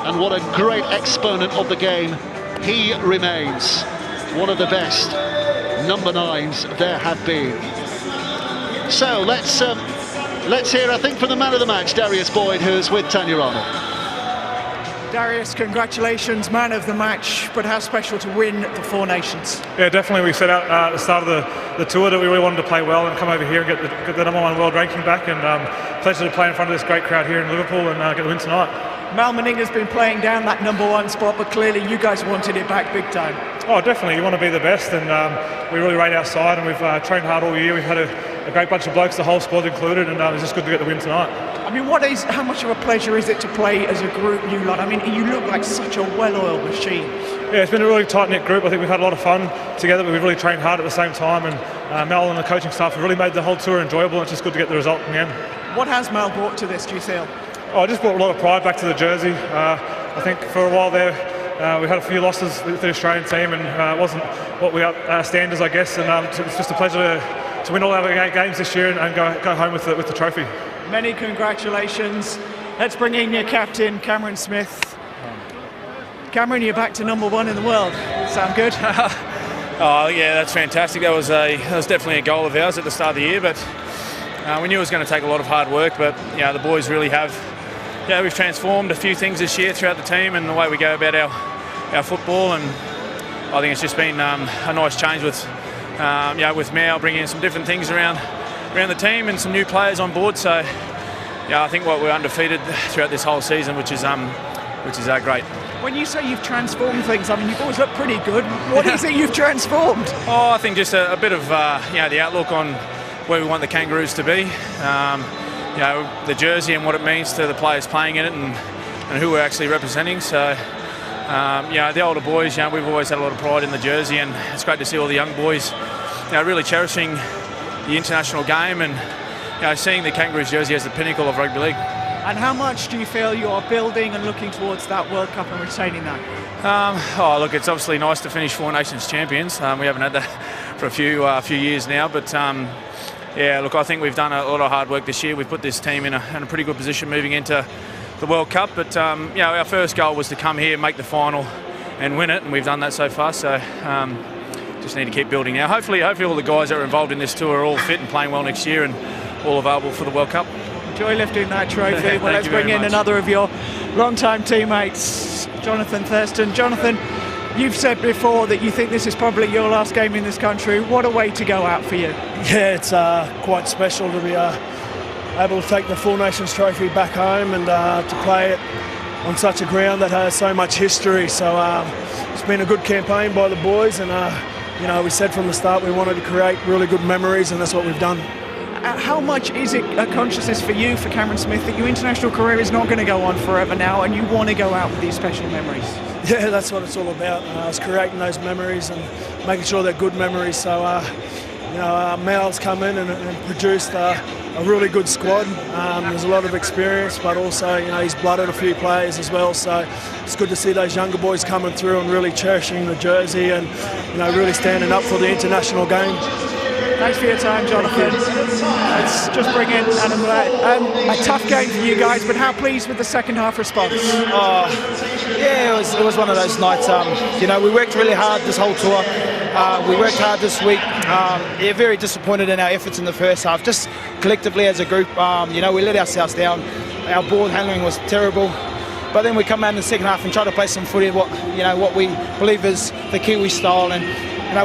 And what a great exponent of the game he remains. One of the best #9s there have been. So let's hear, I think, from the man of the match, Darius Boyd, who's with Tanya Arnold. Darius, congratulations, man of the match, but how special to win the Four Nations? Yeah, definitely. We set out at the start of the tour that we really wanted to play well and come over here and get the #1 world ranking back, and pleasure to play in front of this great crowd here in Liverpool and get the win tonight. Mal Meninga's been playing down that #1 spot, but clearly you guys wanted it back big time. Oh, definitely. You want to be the best, and we really rate our side, and we've trained hard all year. We've had a great bunch of blokes, the whole squad included, and it's just good to get the win tonight. I mean, how much of a pleasure is it to play as a group, you lot? I mean, you look like such a well-oiled machine. Yeah, it's been a really tight-knit group. I think we've had a lot of fun together, but we've really trained hard at the same time, and Mal and the coaching staff have really made the whole tour enjoyable. It's just good to get the result in the end. What has Mal brought to this, do you feel? Oh, I just brought a lot of pride back to the jersey. I think for a while there, we had a few losses with the Australian team, and it wasn't what we our standards, I guess. And it's just a pleasure to win all our games this year and go home with the trophy. Many congratulations. Let's bring in your captain, Cameron Smith. Cameron, you're back to #1 in the world. Sound good? Oh yeah, that's fantastic. That was definitely a goal of ours at the start of the year, but we knew it was going to take a lot of hard work. But the boys really have. We've transformed a few things this year throughout the team and the way we go about our football, and I think it's just been a nice change with Mal bringing in some different things around the team and some new players on board. So I think we're undefeated throughout this whole season, which is great. When you say you've transformed things, I mean, you've always looked pretty good. What is it you've transformed? Oh, I think just a bit of the outlook on where we want the Kangaroos to be. The jersey and what it means to the players playing in it, and who we're actually representing. So, the older boys, we've always had a lot of pride in the jersey, and it's great to see all the young boys, really cherishing the international game and seeing the Kangaroos jersey as the pinnacle of rugby league. And how much do you feel you are building and looking towards that World Cup and retaining that? Look, it's obviously nice to finish Four Nations champions. We haven't had that for a few years now, but look, I think we've done a lot of hard work this year. We've put this team in a pretty good position moving into the World Cup, but our first goal was to come here, make the final and win it, and we've done that so far, so just need to keep building now. Hopefully all the guys that are involved in this tour are all fit and playing well next year and all available for the World Cup. Enjoy lifting that trophy. Well, let's bring in another of your long-time teammates, Jonathan Thurston. Jonathan, you've said before that you think this is probably your last game in this country. What a way to go out for you. Yeah, it's quite special to be able to take the Four Nations trophy back home and to play it on such a ground that has so much history. So it's been a good campaign by the boys, and we said from the start we wanted to create really good memories, and that's what we've done. How much is it a consciousness for you, for Cameron Smith, that your international career is not going to go on forever now and you want to go out with these special memories? Yeah, that's what it's all about. It's creating those memories and making sure they're good memories. So, Mal's come in and produced a really good squad. There's a lot of experience, but also, he's blooded a few players as well. So it's good to see those younger boys coming through and really cherishing the jersey and, really standing up for the international game. Thanks for your time, Jonathan. Let's just bring in Adam Blair. A tough game for you guys, but how pleased with the second half response? It was one of those nights. We worked really hard this whole tour. We worked hard this week. Very disappointed in our efforts in the first half. Just collectively as a group, we let ourselves down. Our ball handling was terrible. But then we come out in the second half and try to play some footy, what we believe is the Kiwi style, and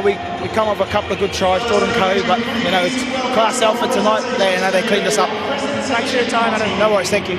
we come up with a couple of good tries, Jordan Coe, but it's class effort tonight. They cleaned us up. Thanks for your time, Adam. No worries, thank you.